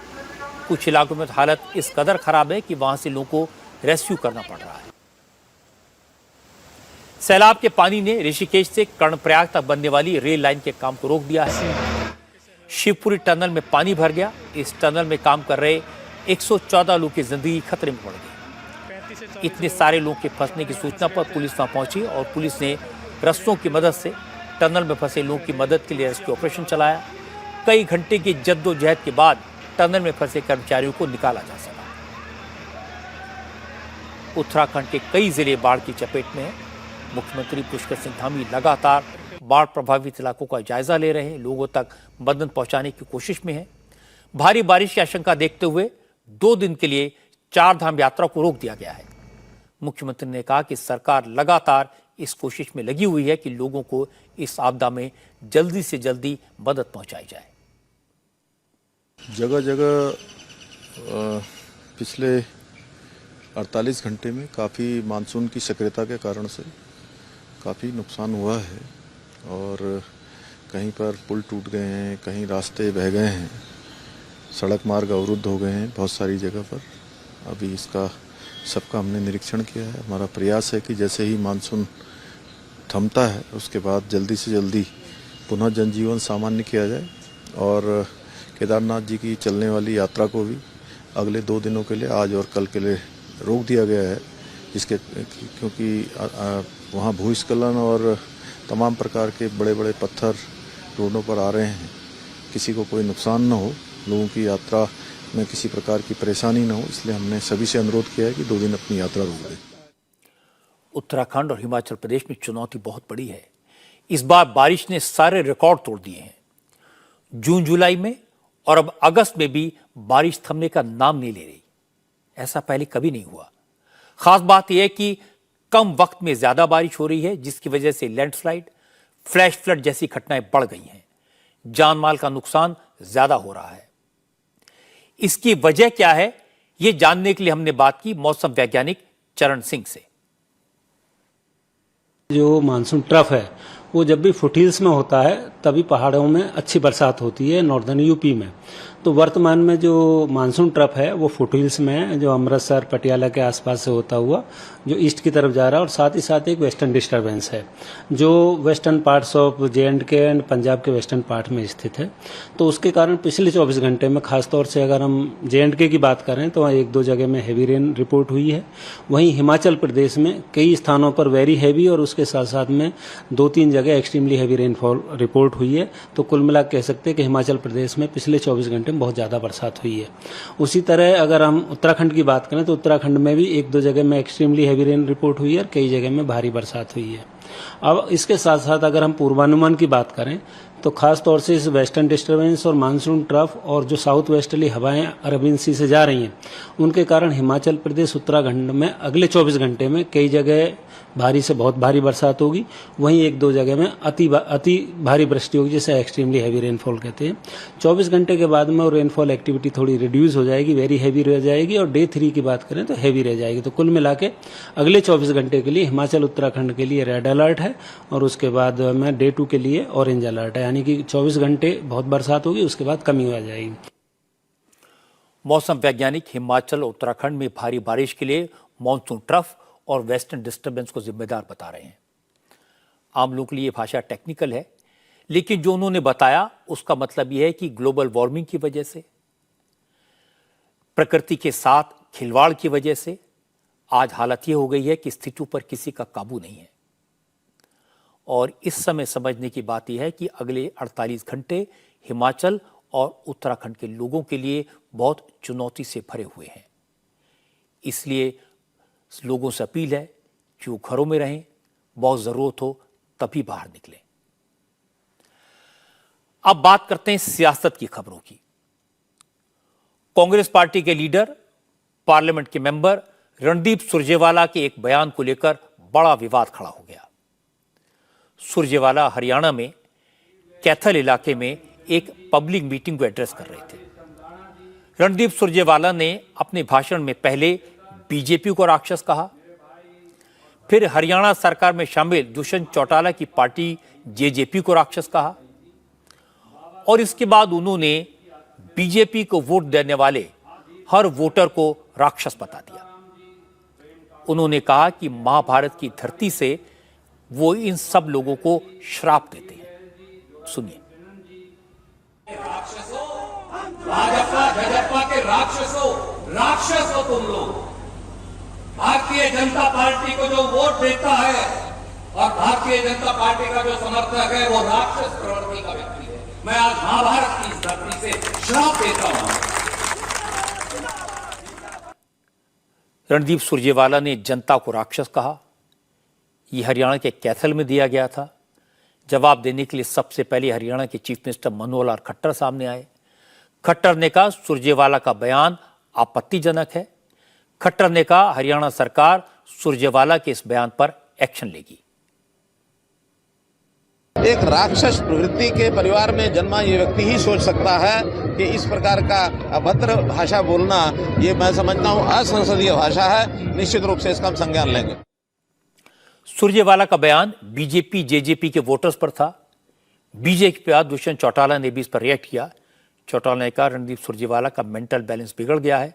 कुछ इलाकों में तो हालत इस कदर खराब है कि वहां से लोगों को रेस्क्यू करना पड़ रहा है। सैलाब के पानी ने ऋषिकेश से कर्णप्रयाग तक बनने वाली रेल लाइन के काम को रोक दिया है। शिवपुरी टनल में पानी भर गया। इस टनल में काम कर रहे 114 लोगों की जिंदगी खतरे में पड़ गई। इतने सारे लोगों के फंसने की सूचना पर पुलिस वहां पहुंची और पुलिस ने रस्सों की मदद से टनल में फंसे लोगों की मदद के लिए रेस्क्यू ऑपरेशन चलाया। कई घंटे की जद्दोजहद के बाद टनल में फंसे कर्मचारियों को निकाला जा सका। उत्तराखंड के कई जिले बाढ़ की चपेट में हैं। मुख्यमंत्री पुष्कर सिंह धामी लगातार बाढ़ प्रभावित इलाकों का जायजा ले रहे हैं। लोगों तक मदद पहुंचाने की कोशिश में है। भारी बारिश की आशंका देखते हुए 2 दिन के लिए 4 धाम यात्रा को रोक दिया गया है। मुख्यमंत्री ने कहा कि सरकार लगातार इस कोशिश में लगी हुई है कि लोगों को इस आपदा में जल्दी से जल्दी मदद पहुंचाई जाए। जगह जगह पिछले 48 घंटे में काफ़ी मानसून की सक्रियता के कारण से काफ़ी नुकसान हुआ है और कहीं पर पुल टूट गए हैं, कहीं रास्ते बह गए हैं, सड़क मार्ग अवरुद्ध हो गए हैं बहुत सारी जगह पर। अभी इसका सबका हमने निरीक्षण किया है। हमारा प्रयास है कि जैसे ही मानसून थमता है उसके बाद जल्दी से जल्दी पुनः जनजीवन सामान्य किया जाए और केदारनाथ जी की चलने वाली यात्रा को भी अगले 2 दिनों के लिए आज और कल के लिए रोक दिया गया है, जिसके क्योंकि वहाँ भूस्खलन और तमाम प्रकार के बड़े बड़े पत्थर रोडों पर आ रहे हैं। किसी को कोई नुकसान न हो, लोगों की यात्रा में किसी प्रकार की परेशानी न हो, इसलिए हमने सभी से अनुरोध किया है कि 2 दिन अपनी यात्रा रोक दें। उत्तराखंड और हिमाचल प्रदेश में चुनौती बहुत बड़ी है। इस बार बारिश ने सारे रिकॉर्ड तोड़ दिए हैं। जून जुलाई में और अब अगस्त में भी बारिश थमने का नाम नहीं ले रही। ऐसा पहले कभी नहीं हुआ। खास बात यह है कि कम वक्त में ज्यादा बारिश हो रही है, जिसकी वजह से लैंडस्लाइड, फ्लैश फ्लड जैसी घटनाएं बढ़ गई हैं। जान माल का नुकसान ज्यादा हो रहा है। इसकी वजह क्या है, यह जानने के लिए हमने बात की मौसम वैज्ञानिक चरण सिंह से। जो मानसून ट्रफ है वो जब भी फुटहिल्स में होता है तभी पहाड़ों में अच्छी बरसात होती है, नॉर्दर्न यूपी में। तो वर्तमान में जो मानसून ट्रफ है वो फुटहिल्स में है, जो अमृतसर पटियाला के आसपास से होता हुआ जो ईस्ट की तरफ जा रहा है, और साथ ही साथ एक वेस्टर्न डिस्टर्बेंस है जो western parts of J&K and Punjab के वेस्टर्न पार्ट में स्थित है। तो उसके कारण पिछले 24 घंटे में खासतौर से अगर हम J&K की बात करें तो वहाँ 1-2 जगह में हैवी रेन रिपोर्ट हुई है। वहीं हिमाचल प्रदेश में कई स्थानों पर वेरी हैवी और उसके साथ साथ में 2-3 जगह एक्सट्रीमली हैवी रेनफॉल रिपोर्ट हुई है। तो कुल मिला कह सकते हैं कि हिमाचल प्रदेश में पिछले 24 घंटे में बहुत ज़्यादा बरसात हुई है। उसी तरह अगर हम उत्तराखंड की बात करें तो उत्तराखंड में भी 1-2 जगह में एक्सट्रीमली हैवी रेन रिपोर्ट हुई है और कई जगह में भारी बरसात हुई है। अब इसके साथ साथ अगर हम पूर्वानुमान की बात करें तो खास तौर से इस वेस्टर्न डिस्टर्बेंस और मानसून ट्रफ और जो साउथ वेस्टर्ली हवाएं अरबियन सी से जा रही हैं उनके कारण हिमाचल प्रदेश उत्तराखंड में अगले 24 घंटे में कई जगह भारी से बहुत भारी बरसात होगी। वहीं 1-2 जगह में अति भारी वृष्टि होगी, जिसे एक्सट्रीमली हैवी रेनफॉल कहते हैं। 24 घंटे के बाद में रेनफॉल एक्टिविटी थोड़ी रिड्यूस हो जाएगी, वेरी हैवी रह जाएगी, और डे 3 की बात करें तो हैवी रह जाएगी। तो कुल मिला के अगले 24 घंटे के लिए हिमाचल उत्तराखंड के लिए रेड अलर्ट है और उसके बाद में डे 2 के लिए ऑरेंज अलर्ट है, यानी कि 24 घंटे बहुत बरसात होगी, उसके बाद कमी हो जाएगी। मौसम वैज्ञानिक हिमाचल और उत्तराखंड में भारी बारिश के लिए मानसून ट्रफ और वेस्टर्न डिस्टर्बेंस को जिम्मेदार बता रहे हैं। आम लोगों के लिए भाषा टेक्निकल है, लेकिन जो उन्होंने बताया उसका मतलब यह है कि ग्लोबल वार्मिंग की वजह से, प्रकृति के साथ खिलवाड़ की वजह से आज हालत यह हो गई है कि स्थितियों पर किसी का काबू नहीं है। और इस समय समझने की बात यह है कि अगले 48 घंटे हिमाचल और उत्तराखंड के लोगों के लिए बहुत चुनौती से भरे हुए हैं। इसलिए लोगों से अपील है कि वो घरों में रहें, बहुत जरूरत हो तभी बाहर निकलें। अब बात करते हैं सियासत की खबरों की। कांग्रेस पार्टी के लीडर, पार्लियामेंट के मेंबर रणदीप सुरजेवाला के एक बयान को लेकर बड़ा विवाद खड़ा हो गया। सुरजेवाला हरियाणा में कैथल इलाके में एक पब्लिक मीटिंग को एड्रेस कर रहे थे। रणदीप सुरजेवाला ने अपने भाषण में पहले बीजेपी को राक्षस कहा, फिर हरियाणा सरकार में शामिल दुष्यंत चौटाला की पार्टी जेजेपी को राक्षस कहा और इसके बाद उन्होंने बीजेपी को वोट देने वाले हर वोटर को राक्षस बता दिया। उन्होंने कहा कि महाभारत की धरती से वो इन सब लोगों को श्राप देते हैं। सुनिए। भाजपा के राक्षस हो तुम लोग। भारतीय जनता पार्टी को जो वोट देता है और भारतीय जनता पार्टी का जो समर्थक है वो राक्षस प्रवृत्ति का व्यक्ति है। मैं आज महाभारत की इस धरती से श्राप देता हूं। रणदीप सुरजेवाला ने जनता को राक्षस कहा। यह हरियाणा के कैथल में दिया गया था। जवाब देने के लिए सबसे पहले हरियाणा के चीफ मिनिस्टर मनोहर लाल खट्टर सामने आए। खट्टर ने कहा सुरजेवाला का बयान आपत्तिजनक है। खट्टर ने कहा हरियाणा सरकार सुरजेवाला के इस बयान पर एक्शन लेगी। एक राक्षस प्रवृत्ति के परिवार में जन्मा ये व्यक्ति ही सोच सकता है कि इस प्रकार का अभद्र भाषा बोलना, ये मैं समझता हूं असंसदीय भाषा है। निश्चित रूप से इसका हम संज्ञान लेंगे। सुरजेवाला का बयान बीजेपी जेजेपी के वोटर्स पर था। बीजेपी के बाद दुष्यंत चौटाला ने भी इस पर रिएक्ट किया। चौटाला ने कहा रणदीप सुरजेवाला का मेंटल बैलेंस बिगड़ गया है।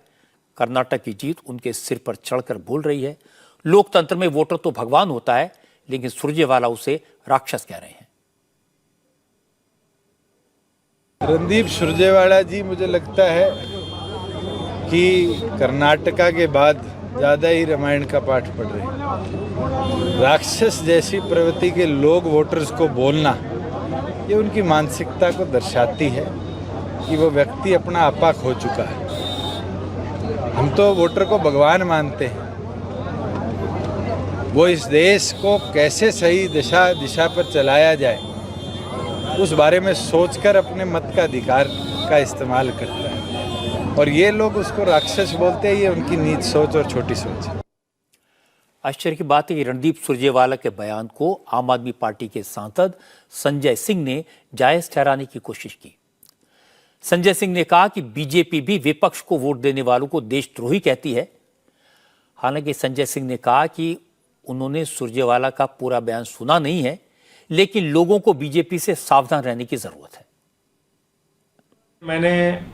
कर्नाटक की जीत उनके सिर पर चढ़कर बोल रही है। लोकतंत्र में वोटर तो भगवान होता है, लेकिन सुरजेवाला उसे राक्षस कह रहे हैं। रणदीप सुरजेवाला जी मुझे लगता है कि कर्नाटका के बाद ज़्यादा ही रामायण का पाठ पढ़ रहे हैं। राक्षस जैसी प्रवृत्ति के लोग वोटर्स को बोलना, ये उनकी मानसिकता को दर्शाती है कि वो व्यक्ति अपना आपा खो चुका है। हम तो वोटर को भगवान मानते हैं। वो इस देश को कैसे सही दिशा पर चलाया जाए, उस बारे में सोचकर अपने मत का अधिकार का इस्तेमाल करता है। और ये लोग उसको राक्षस बोलते हैं, ये उनकी नीच सोच और छोटी सोच है। आश्चर्य की बात है कि रणदीप सुरजेवाला के बयान को आम आदमी पार्टी के सांसद संजय सिंह ने जायज ठहराने की कोशिश की। संजय सिंह ने कहा कि बीजेपी भी विपक्ष को वोट देने वालों को देशद्रोही कहती है। हालांकि संजय सिंह ने कहा कि उन्होंने सुरजेवाला का पूरा बयान सुना नहीं है, लेकिन लोगों को बीजेपी से सावधान रहने की जरूरत है। मैंने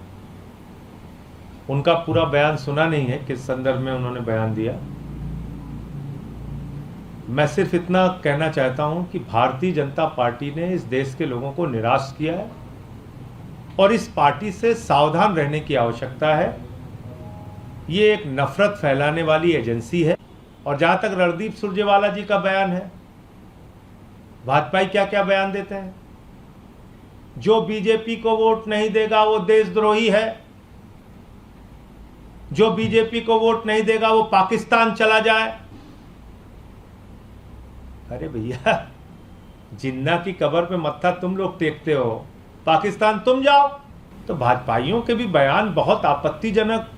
उनका पूरा बयान सुना नहीं है, किस संदर्भ में उन्होंने बयान दिया। मैं सिर्फ इतना कहना चाहता हूं कि भारतीय जनता पार्टी ने इस देश के लोगों को निराश किया है और इस पार्टी से सावधान रहने की आवश्यकता है। ये एक नफरत फैलाने वाली एजेंसी है। और जहां तक रणदीप सुरजेवाला जी का बयान है, भाजपा क्या क्या बयान देते हैं। जो बीजेपी को वोट नहीं देगा वो देशद्रोही है, जो बीजेपी को वोट नहीं देगा वो पाकिस्तान चला जाए। अरे भैया, जिन्ना की कब्र पे मत्था तुम लोग टेकते हो, पाकिस्तान तुम जाओ। तो भाजपाइयों के भी बयान बहुत आपत्तिजनक,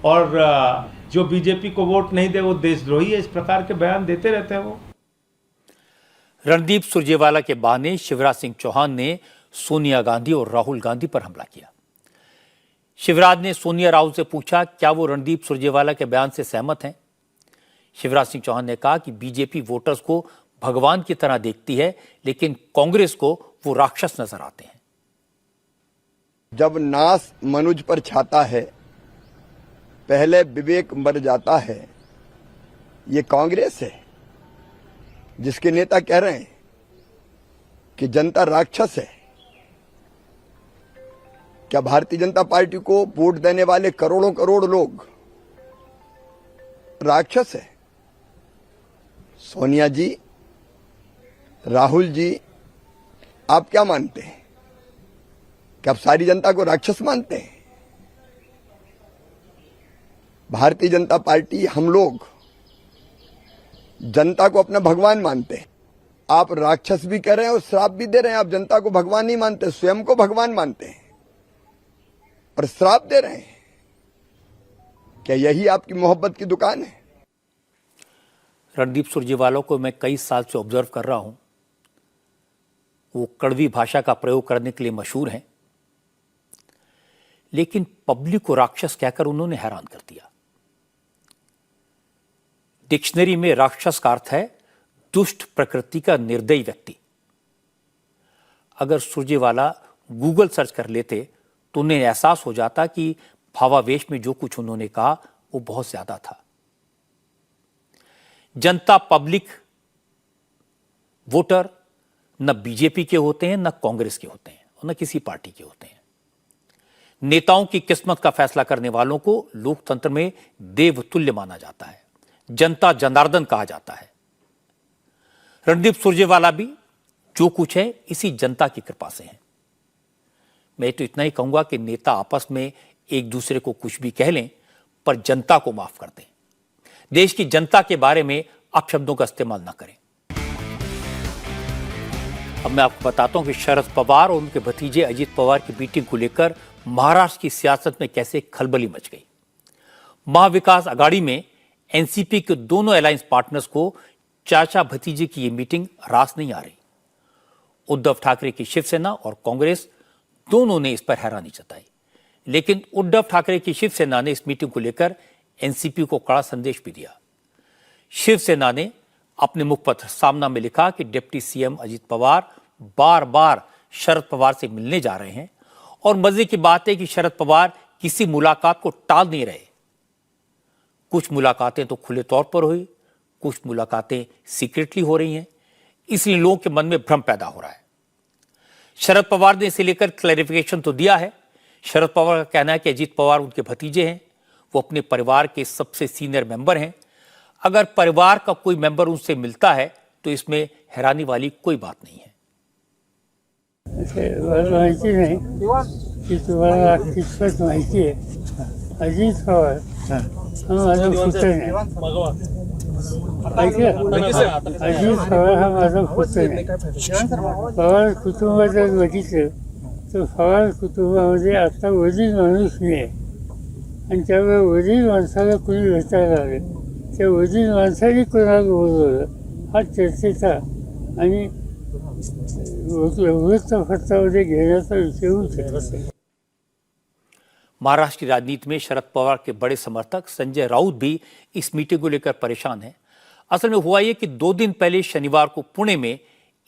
और जो बीजेपी को वोट नहीं दे वो देशद्रोही है, इस प्रकार के बयान देते रहते हैं वो। रणदीप सुरजेवाला के बहाने शिवराज सिंह चौहान ने सोनिया गांधी और राहुल गांधी पर हमला किया। शिवराज ने सोनिया राहुल से पूछा क्या वो रणदीप सुरजेवाला के बयान से सहमत हैं। शिवराज सिंह चौहान ने कहा कि बीजेपी वोटर्स को भगवान की तरह देखती है, लेकिन कांग्रेस को वो राक्षस नजर आते हैं। जब नाश मनुज पर छाता है, पहले विवेक मर जाता है। ये कांग्रेस है जिसके नेता कह रहे हैं कि जनता राक्षस है। क्या भारतीय जनता पार्टी को वोट देने वाले करोड़ों करोड़ लोग राक्षस है? सोनिया जी, राहुल जी, आप क्या मानते हैं? क्या आप सारी जनता को राक्षस मानते हैं? भारतीय जनता पार्टी, हम लोग जनता को अपना भगवान मानते हैं। आप राक्षस भी कह रहे हैं और श्राप भी दे रहे हैं। आप जनता को भगवान नहीं मानते, स्वयं को भगवान मानते हैं और श्राप दे रहे हैं। क्या यही आपकी मोहब्बत की दुकान है? रणदीप सुरजेवाला को मैं कई साल से ऑब्जर्व कर रहा हूं। वो कड़वी भाषा का प्रयोग करने के लिए मशहूर हैं, लेकिन पब्लिक को राक्षस कहकर उन्होंने हैरान कर दिया। डिक्शनरी में राक्षस का अर्थ है दुष्ट प्रकृति का निर्दयी व्यक्ति। अगर सुरजेवाला गूगल सर्च कर लेते तो उन्हें एहसास हो जाता कि भावावेश में जो कुछ उन्होंने कहा वो बहुत ज्यादा था। जनता पब्लिक वोटर न बीजेपी के होते हैं, न कांग्रेस के होते हैं और न किसी पार्टी के होते हैं। नेताओं की किस्मत का फैसला करने वालों को लोकतंत्र में देवतुल्य माना जाता है, जनता जनार्दन कहा जाता है। रणदीप सुरजेवाला भी जो कुछ है इसी जनता की कृपा से है। मैं तो इतना ही कहूंगा कि नेता आपस में एक दूसरे को कुछ भी कह लें, पर जनता को माफ कर दें। देश की जनता के बारे में अपशब्दों का इस्तेमाल ना करें। अब मैं आपको बताता हूं कि शरद पवार और उनके भतीजे अजीत पवार की मीटिंग को लेकर महाराष्ट्र की सियासत में कैसे खलबली मच गई। महाविकास आघाड़ी में एनसीपी के दोनों अलायंस पार्टनर्स को चाचा भतीजे की यह मीटिंग रास नहीं आ रही। उद्धव ठाकरे की शिवसेना और कांग्रेस दोनों ने इस पर हैरानी जताई, लेकिन उद्धव ठाकरे की शिवसेना ने इस मीटिंग को लेकर एनसीपी को कड़ा संदेश भी दिया। शिवसेना ने अपने मुखपत्र सामना में लिखा कि डिप्टी सीएम अजीत पवार बार बार शरद पवार से मिलने जा रहे हैं और मजे की बात है कि शरद पवार किसी मुलाकात को टाल नहीं रहे। कुछ मुलाकातें तो खुले तौर पर हुई, कुछ मुलाकातें सीक्रेटली हो रही हैं, इसलिए लोगों के मन में भ्रम पैदा हो रहा है। शरद पवार ने इसे लेकर क्लैरिफिकेशन तो दिया है। शरद पवार का कहना है कि अजीत पवार उनके भतीजे हैं, वो अपने परिवार के सबसे सीनियर मेंबर हैं। अगर परिवार का कोई मेंबर उनसे मिलता है तो इसमें हैरानी वाली कोई बात नहीं है। माहिती नाही की तुम्हाला कितपत माहिती आहे। अजित पवार हा माझा पुतण्या आहे। अजित पवार हा माझा पुतण्या आहे। पवार कुटुंबात जर बघितलं तर पवार कुटुंबामध्ये आता वडील माणूस नाही आहे आणि त्यामुळे वडील माणसाला कुणी भेटायला आलं त्या वडील माणसाने कोणाला बोलवलं हा चर्चेचा आणि वृत्तपत्रामध्ये घेण्याचा विषय होता। महाराष्ट्र की राजनीति में शरद पवार के बड़े समर्थक संजय राउत भी इस मीटिंग को लेकर परेशान हैं। असल में हुआ ये कि 2 दिन पहले शनिवार को पुणे में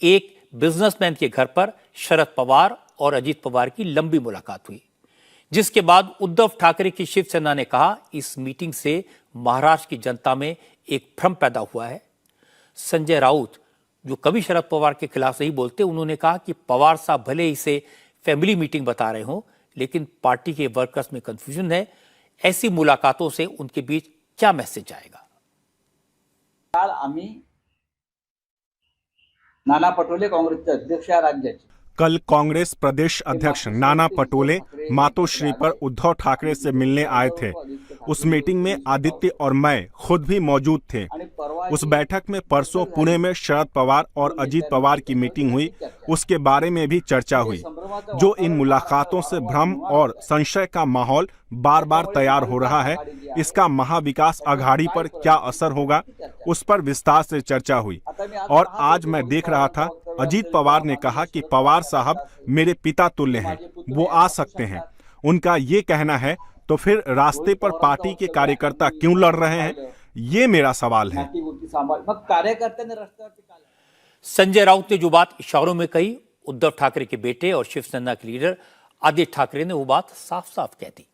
एक बिजनेसमैन के घर पर शरद पवार और अजीत पवार की लंबी मुलाकात हुई, जिसके बाद उद्धव ठाकरे की शिवसेना ने कहा इस मीटिंग से महाराष्ट्र की जनता में एक भ्रम पैदा हुआ है। संजय राउत, जो कभी शरद पवार के खिलाफ नहीं बोलते, उन्होंने कहा कि पवार साहब भले इसे फैमिली मीटिंग बता रहे हों, लेकिन पार्टी के वर्कर्स में कंफ्यूजन है। ऐसी मुलाकातों से उनके बीच क्या मैसेज आएगा? आम्ही नाना पटोले काँग्रेसचे अध्यक्ष या राज्याचे कल कांग्रेस प्रदेश अध्यक्ष नाना पटोले मातोश्री पर उद्धव ठाकरे से मिलने आए थे। उस मीटिंग में आदित्य और मैं खुद भी मौजूद थे। उस बैठक में परसों पुणे में शरद पवार और अजीत पवार की मीटिंग हुई, उसके बारे में भी चर्चा हुई। जो इन मुलाकातों से भ्रम और संशय का माहौल बार बार तैयार हो रहा है, इसका महाविकास आघाड़ी पर क्या असर होगा, उस पर विस्तार से चर्चा हुई। और आज मैं देख रहा था, अजीत पवार ने कहा कि पवार साहब मेरे पिता तुल्य हैं, वो आ सकते हैं। उनका ये कहना है तो फिर रास्ते पर पार्टी के कार्यकर्ता क्यों लड़ रहे हैं, ये मेरा सवाल है। संजय राउत ने जो बात इशारों में कही, उद्धव ठाकरे के बेटे और शिवसेना के लीडर आदित्य ठाकरे ने वो बात साफ साफ कह दी।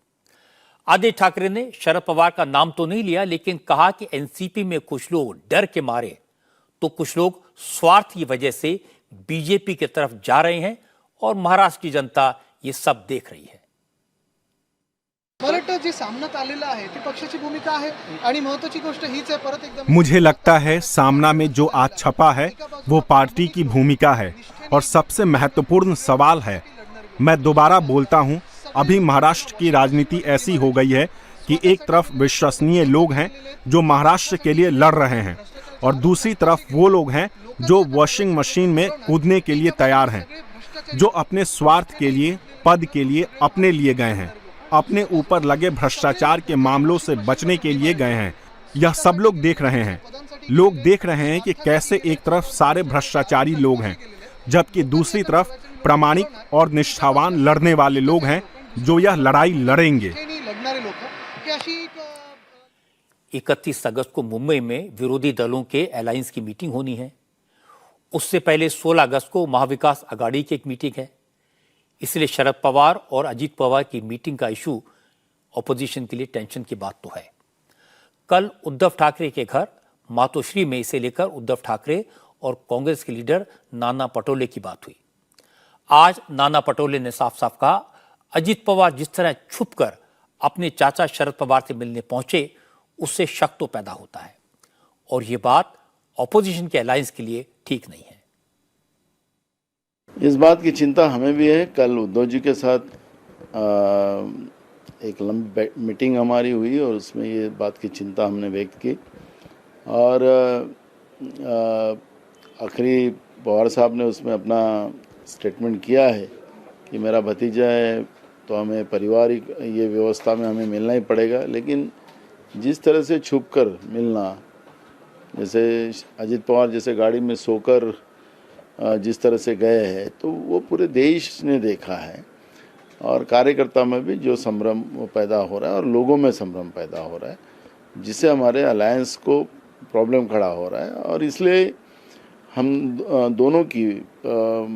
आदित्य ठाकरे ने शरद पवार का नाम तो नहीं लिया, लेकिन कहा कि एनसीपी में कुछ लोग डर के मारे तो कुछ लोग स्वार्थ की वजह से बीजेपी की तरफ जा रहे हैं और महाराष्ट्र की जनता ये सब देख रही है। परत जे सामनात आलेला आहे ती पक्षाची भूमिका आहे आणि महत्त्वाची गोष्ट हीच आहे। परत एकदम मुझे लगता है सामना में जो आज छपा है वो पार्टी की भूमिका है और सबसे महत्वपूर्ण सवाल है। मैं दोबारा बोलता हूं, अभी महाराष्ट्र की राजनीति ऐसी हो गई है कि एक तरफ विश्वसनीय लोग हैं जो महाराष्ट्र के लिए लड़ रहे हैं और दूसरी तरफ वो लोग हैं जो वॉशिंग मशीन में कूदने के लिए तैयार हैं, जो अपने स्वार्थ के लिए, पद के लिए, अपने लिए गए हैं, अपने ऊपर लगे भ्रष्टाचार के मामलों से बचने के लिए गए हैं। यह सब लोग देख रहे हैं। लोग देख रहे हैं कि कैसे एक तरफ सारे भ्रष्टाचारी लोग हैं, जबकि दूसरी तरफ प्रामाणिक और निष्ठावान लड़ने वाले लोग हैं जो यह लड़ाई लड़ेंगे। लढणारे लोक की अशी 31 अगस्त को मुंबई में विरोधी दलों के अलायंस की मीटिंग होनी है। उससे पहले 16 अगस्त को महाविकास आघाड़ी की एक मीटिंग है। इसलिए शरद पवार और अजीत पवार की मीटिंग का इशू ऑपोजिशन के लिए टेंशन की बात तो है। कल उद्धव ठाकरे के घर मातोश्री में इसे लेकर उद्धव ठाकरे और कांग्रेस के लीडर नाना पटोले की बात हुई। आज नाना पटोले ने साफ साफ कहा, अजीत पवार जिस तरह छुपकर अपने चाचा शरद पवार से मिलने पहुंचे, उससे शक तो पैदा होता है और ये बात ऑपोजिशन के अलायंस के लिए ठीक नहीं है। इस बात की चिंता हमें भी है। कल उद्धव जी के साथ एक लंबी मीटिंग हमारी हुई और उसमें ये बात की चिंता हमने व्यक्त की और आखिरी पवार साहब ने उसमें अपना स्टेटमेंट किया है कि मेरा भतीजा है तो हमें पारिवारिक ये व्यवस्था में हमें मिलना ही पड़ेगा। लेकिन जिस तरह से छुपकर मिलना, जैसे अजीत पवार जैसे गाड़ी में सोकर जिस तरह से गए हैं, तो वो पूरे देश ने देखा है और कार्यकर्ता में भी जो संभ्रम वो पैदा हो रहा है और लोगों में संभ्रम पैदा हो रहा है, जिससे हमारे अलायंस को प्रॉब्लम खड़ा हो रहा है। और इसलिए हम दोनों की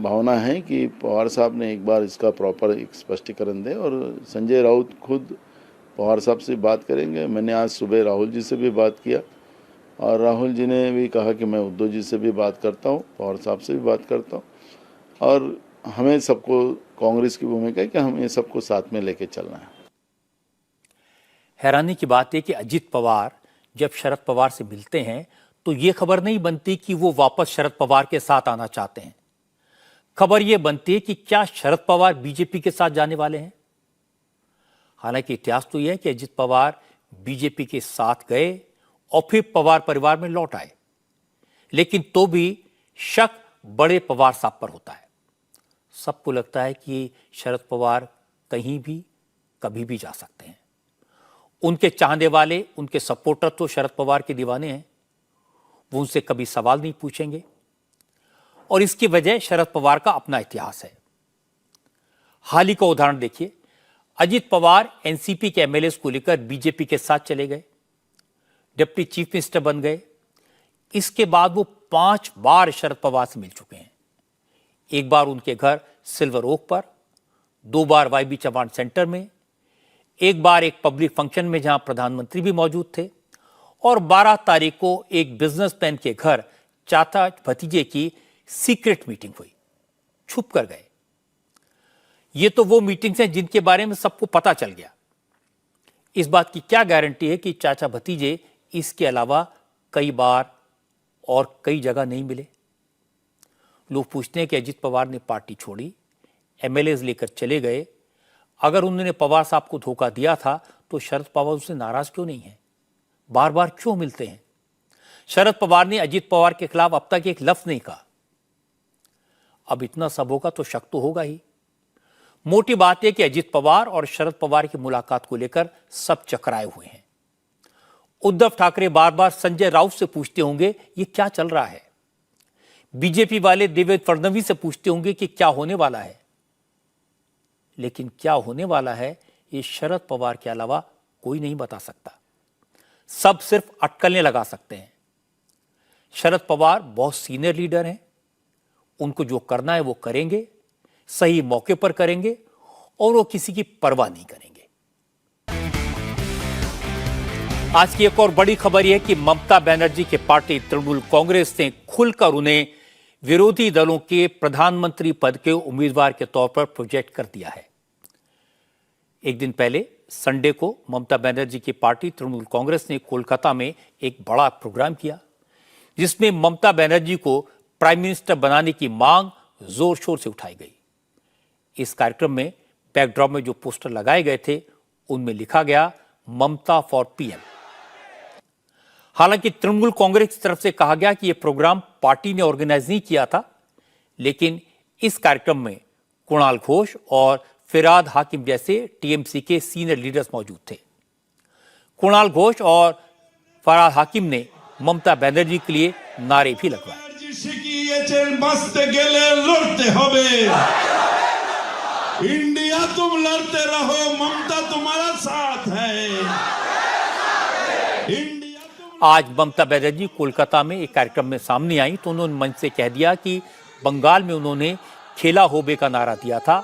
भावना है कि पवार साहब ने एक बार इसका प्रॉपर एक स्पष्टीकरण दें और संजय राउत खुद पवार साहब से बात करेंगे। मैंने आज सुबह राहुल जी से भी बात किया और राहुल जी ने भी कहा कि मैं उद्धव जी से भी बात करता हूँ, पवार साहब से भी बात करता हूँ और हमें सबको, कांग्रेस की भूमिका है कि हमें सबको साथ में लेके चलना है। हैरानी की बात है कि अजीत पवार जब शरद पवार से मिलते हैं तो ये खबर नहीं बनती कि वो वापस शरद पवार के साथ आना चाहते हैं। खबर ये बनती है कि क्या शरद पवार बीजेपी के साथ जाने वाले हैं। हालांकि इतिहास तो यह है कि अजीत पवार बीजेपी के साथ गए और फिर पवार परिवार में लौट आए, लेकिन तो भी शक बड़े पवार साहब पर होता है। सबको लगता है कि शरद पवार कहीं भी कभी भी जा सकते हैं। उनके चाहने वाले, उनके सपोर्टर तो शरद पवार के दीवाने हैं, वो उनसे कभी सवाल नहीं पूछेंगे और इसकी वजह शरद पवार का अपना इतिहास है। हाल ही का उदाहरण देखिए, अजीत पवार एनसीपी के एमएलए को लेकर बीजेपी के साथ चले गए, डिप्टी चीफ मिनिस्टर बन गए। इसके बाद वो 5 बार शरद पवार से मिल चुके हैं। एक बार उनके घर सिल्वर ओक पर, 2 बार वाईबी चौहान सेंटर में, एक बार एक पब्लिक फंक्शन में जहां प्रधानमंत्री भी मौजूद थे और 12 तारीख को एक बिजनेसमैन के घर चाचा भतीजे की सीक्रेट मीटिंग हुई, छुप कर गए। ये तो वो मीटिंग्स हैं जिनके बारे में सबको पता चल गया। इस बात की क्या गारंटी है कि चाचा भतीजे इसके अलावा कई बार और कई जगह नहीं मिले। लोग पूछते हैं कि अजीत पवार ने पार्टी छोड़ी, एमएलएज लेकर चले गए। अगर उन्होंने पवार साहब को धोखा दिया था तो शरद पवार उससे नाराज क्यों नहीं है, बार बार क्यों मिलते हैं। शरद पवार ने अजीत पवार के खिलाफ अब तक एक लफ्ज नहीं कहा। अब इतना सब होगा तो शक तो होगा ही। मोटी बात यह कि अजीत पवार और शरद पवार की मुलाकात को लेकर सब चकराए हुए हैं। उद्धव ठाकरे बार बार संजय राउत से पूछते होंगे ये क्या चल रहा है। बीजेपी वाले देवेंद्र फडणवीस से पूछते होंगे कि क्या होने वाला है। लेकिन क्या होने वाला है ये शरद पवार के अलावा कोई नहीं बता सकता। सब सिर्फ अटकलें लगा सकते हैं। शरद पवार बहुत सीनियर लीडर हैं, उनको जो करना है वो करेंगे, सही मौके पर करेंगे और वो किसी की परवाह नहीं करेंगे। आज की एक और बड़ी खबर यह है कि ममता बनर्जी के पार्टी तृणमूल कांग्रेस ने खुलकर उन्हें विरोधी दलों के प्रधानमंत्री पद के उम्मीदवार के तौर पर प्रोजेक्ट कर दिया है। एक दिन पहले संडे को ममता बनर्जी की पार्टी तृणमूल कांग्रेस ने कोलकाता में एक बड़ा प्रोग्राम किया, जिसमें ममता बनर्जी को प्राइम मिनिस्टर बनाने की मांग जोर शोर से उठाई गई। इस कार्यक्रम में बैकड्रॉप में जो पोस्टर लगाए गए थे उनमें लिखा गया ममता फॉर पीएम। हालांकि तृणमूल कांग्रेस की तरफ से कहा गया कि यह प्रोग्राम पार्टी ने ऑर्गेनाइज नहीं किया था, लेकिन इस कार्यक्रम में कुणाल घोष और फिराद हाकिम जैसे टीएमसी के सीनियर लीडर्स मौजूद थे। कुणाल घोष और फराद हाकिम ने ममता बनर्जी के लिए नारे भी लगवाए। দিয়েছেন বাঁচতে গেলে লড়তে হবে इंडिया तुम लड़ते रहो ममता तुम्हारा साथ है आज ममता बनर्जी कोलकाता में एक कार्यक्रम में सामने आई तो उन्होंने मंच से कह दिया कि बंगाल में उन्होंने खेला होबे का नारा दिया था।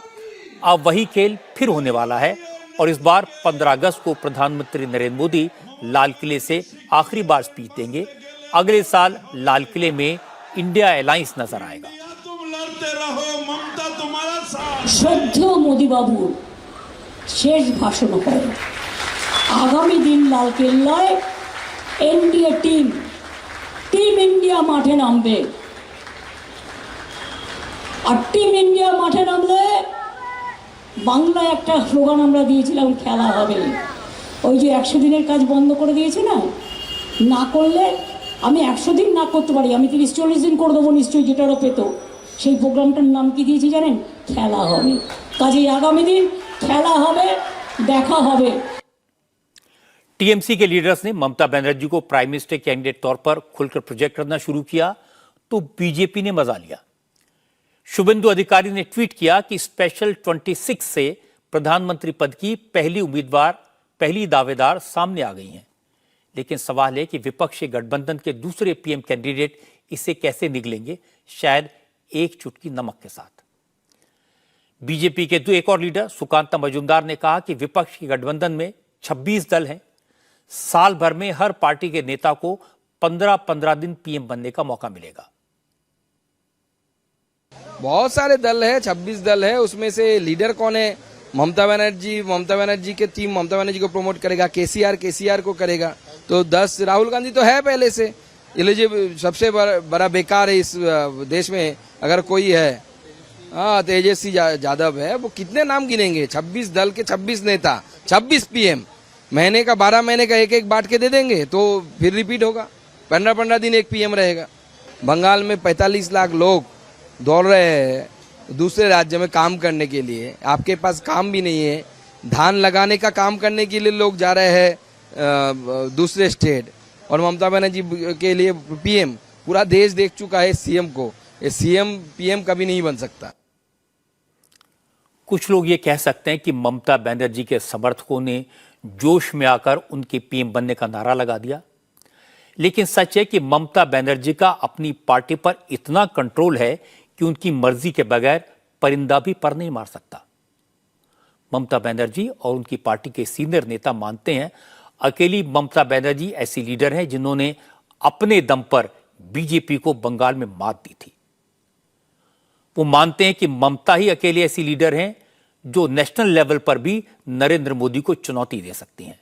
अब वही खेल फिर होने वाला है और इस बार 15 अगस्त को प्रधानमंत्री नरेंद्र मोदी लाल किले से आखिरी बार स्पीच देंगे। अगले साल लाल किले में इंडिया अलायंस नजर आएगा। श्रद्धेय मोदी बाबू शेष भाषण पर आगामी दिन लाल केल्लाয় एनडीए टीम इंडिया माठे नामবে আর টিম ইন্ডিয়া মাঠে নামলে বাংলায় একটা স্লোগান আমরা দিয়েছিলাম খেলা হবে। ওই যে 100 দিনের কাজ বন্ধ করে দিয়েছে না করলে আমি 100 দিন না করতে পারি, আমি 30-40 দিন করে দেবো নিশ্চয়ই, যেটারও পেত। সেই প্রোগ্রামটার নাম কি দিয়েছি জানেন? খেলা হবে। কাজেই আগামী দিন খেলা হবে, দেখা হবে। टीएमसी के लीडर्स ने ममता बनर्जी को प्राइम मिनिस्टर कैंडिडेट तौर पर खुलकर प्रोजेक्ट करना शुरू किया तो बीजेपी ने मजा लिया। शुभेंदु अधिकारी ने ट्वीट किया कि स्पेशल 26 से प्रधानमंत्री पद की पहली दावेदार सामने आ गई हैं। लेकिन सवाल है कि विपक्षी गठबंधन के दूसरे पीएम कैंडिडेट इसे कैसे निगलेंगे, शायद एक चुटकी नमक के साथ। बीजेपी के एक और लीडर सुकांता मजूमदार ने कहा कि विपक्ष के गठबंधन में 26 दल हैं। साल भर में हर पार्टी के नेता को 15-15 दिन पीएम बनने का मौका मिलेगा। बहुत सारे दल है, 26 दल है, उसमें से लीडर कौन है? ममता बनर्जी के टीम ममता बनर्जी को प्रमोट करेगा, केसीआर को करेगा। तो 10 राहुल गांधी तो है पहले से एलिजिबल, सबसे बड़ा बेकार है इस देश में अगर कोई है। हाँ, तेजस्वी यादव है, वो कितने नाम गिनेंगे? 26 दल के 26 नेता, 26 पीएम, महीने का 12 महीने का एक बांट के दे देंगे तो फिर रिपीट होगा। 15-15 दिन एक पीएम रहेगा। बंगाल में 45 लाख लोग दौड़ रहे हैं दूसरे राज्य में काम करने के लिए। आपके पास काम भी नहीं है, धान लगाने का काम करने के लिए लोग जा रहे हैं दूसरे स्टेट, और ममता बनर्जी के लिए पीएम। पूरा देश देख चुका है सीएम को, ये सीएम पीएम कभी नहीं बन सकता। कुछ लोग ये कह सकते हैं कि ममता बनर्जी के समर्थकों ने जोश में आकर उनके पीएम बनने का नारा लगा दिया, लेकिन सच है कि ममता बनर्जी का अपनी पार्टी पर इतना कंट्रोल है कि उनकी मर्जी के बगैर परिंदा भी पर नहीं मार सकता। ममता बनर्जी और उनकी पार्टी के सीनियर नेता मानते हैं अकेली ममता बनर्जी ऐसी लीडर हैं जिन्होंने अपने दम पर बीजेपी को बंगाल में मात दी थी। वो मानते हैं कि ममता ही अकेले ऐसी लीडर हैं जो नेशनल लेवल पर भी नरेंद्र मोदी को चुनौती दे सकती हैं।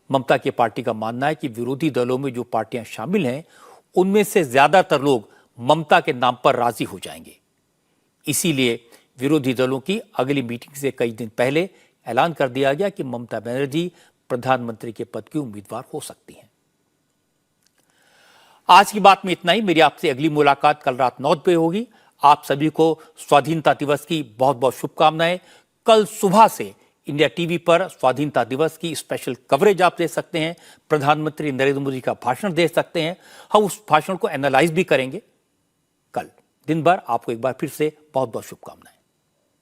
ममता की पार्टी का मानना है कि विरोधी दलों में जो पार्टियां शामिल हैं उनमें से ज्यादातर लोग ममता के नाम पर राजी हो जाएंगे। इसीलिए विरोधी दलों की अगली मीटिंग से कई दिन पहले ऐलान कर दिया गया कि ममता बनर्जी प्रधानमंत्री के पद की उम्मीदवार हो सकती हैं। आज की बात में इतना ही। मेरी आपसे अगली मुलाकात कल रात 9 बजे होगी। आप सभी को स्वाधीनता दिवस की बहुत बहुत शुभकामनाएं। कल सुबह से इंडिया टीवी पर स्वाधीनता दिवस की स्पेशल कवरेज आप देख सकते हैं। प्रधानमंत्री नरेंद्र मोदी का भाषण देख सकते हैं। हम उस भाषण को एनालाइज भी करेंगे। कल दिन भर आपको एक बार फिर से बहुत बहुत शुभकामनाएं।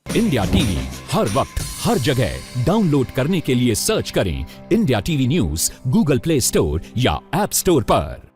इंडिया टीवी हर वक्त हर जगह डाउनलोड करने के लिए सर्च करें India TV news Google play store या ऐप स्टोर पर।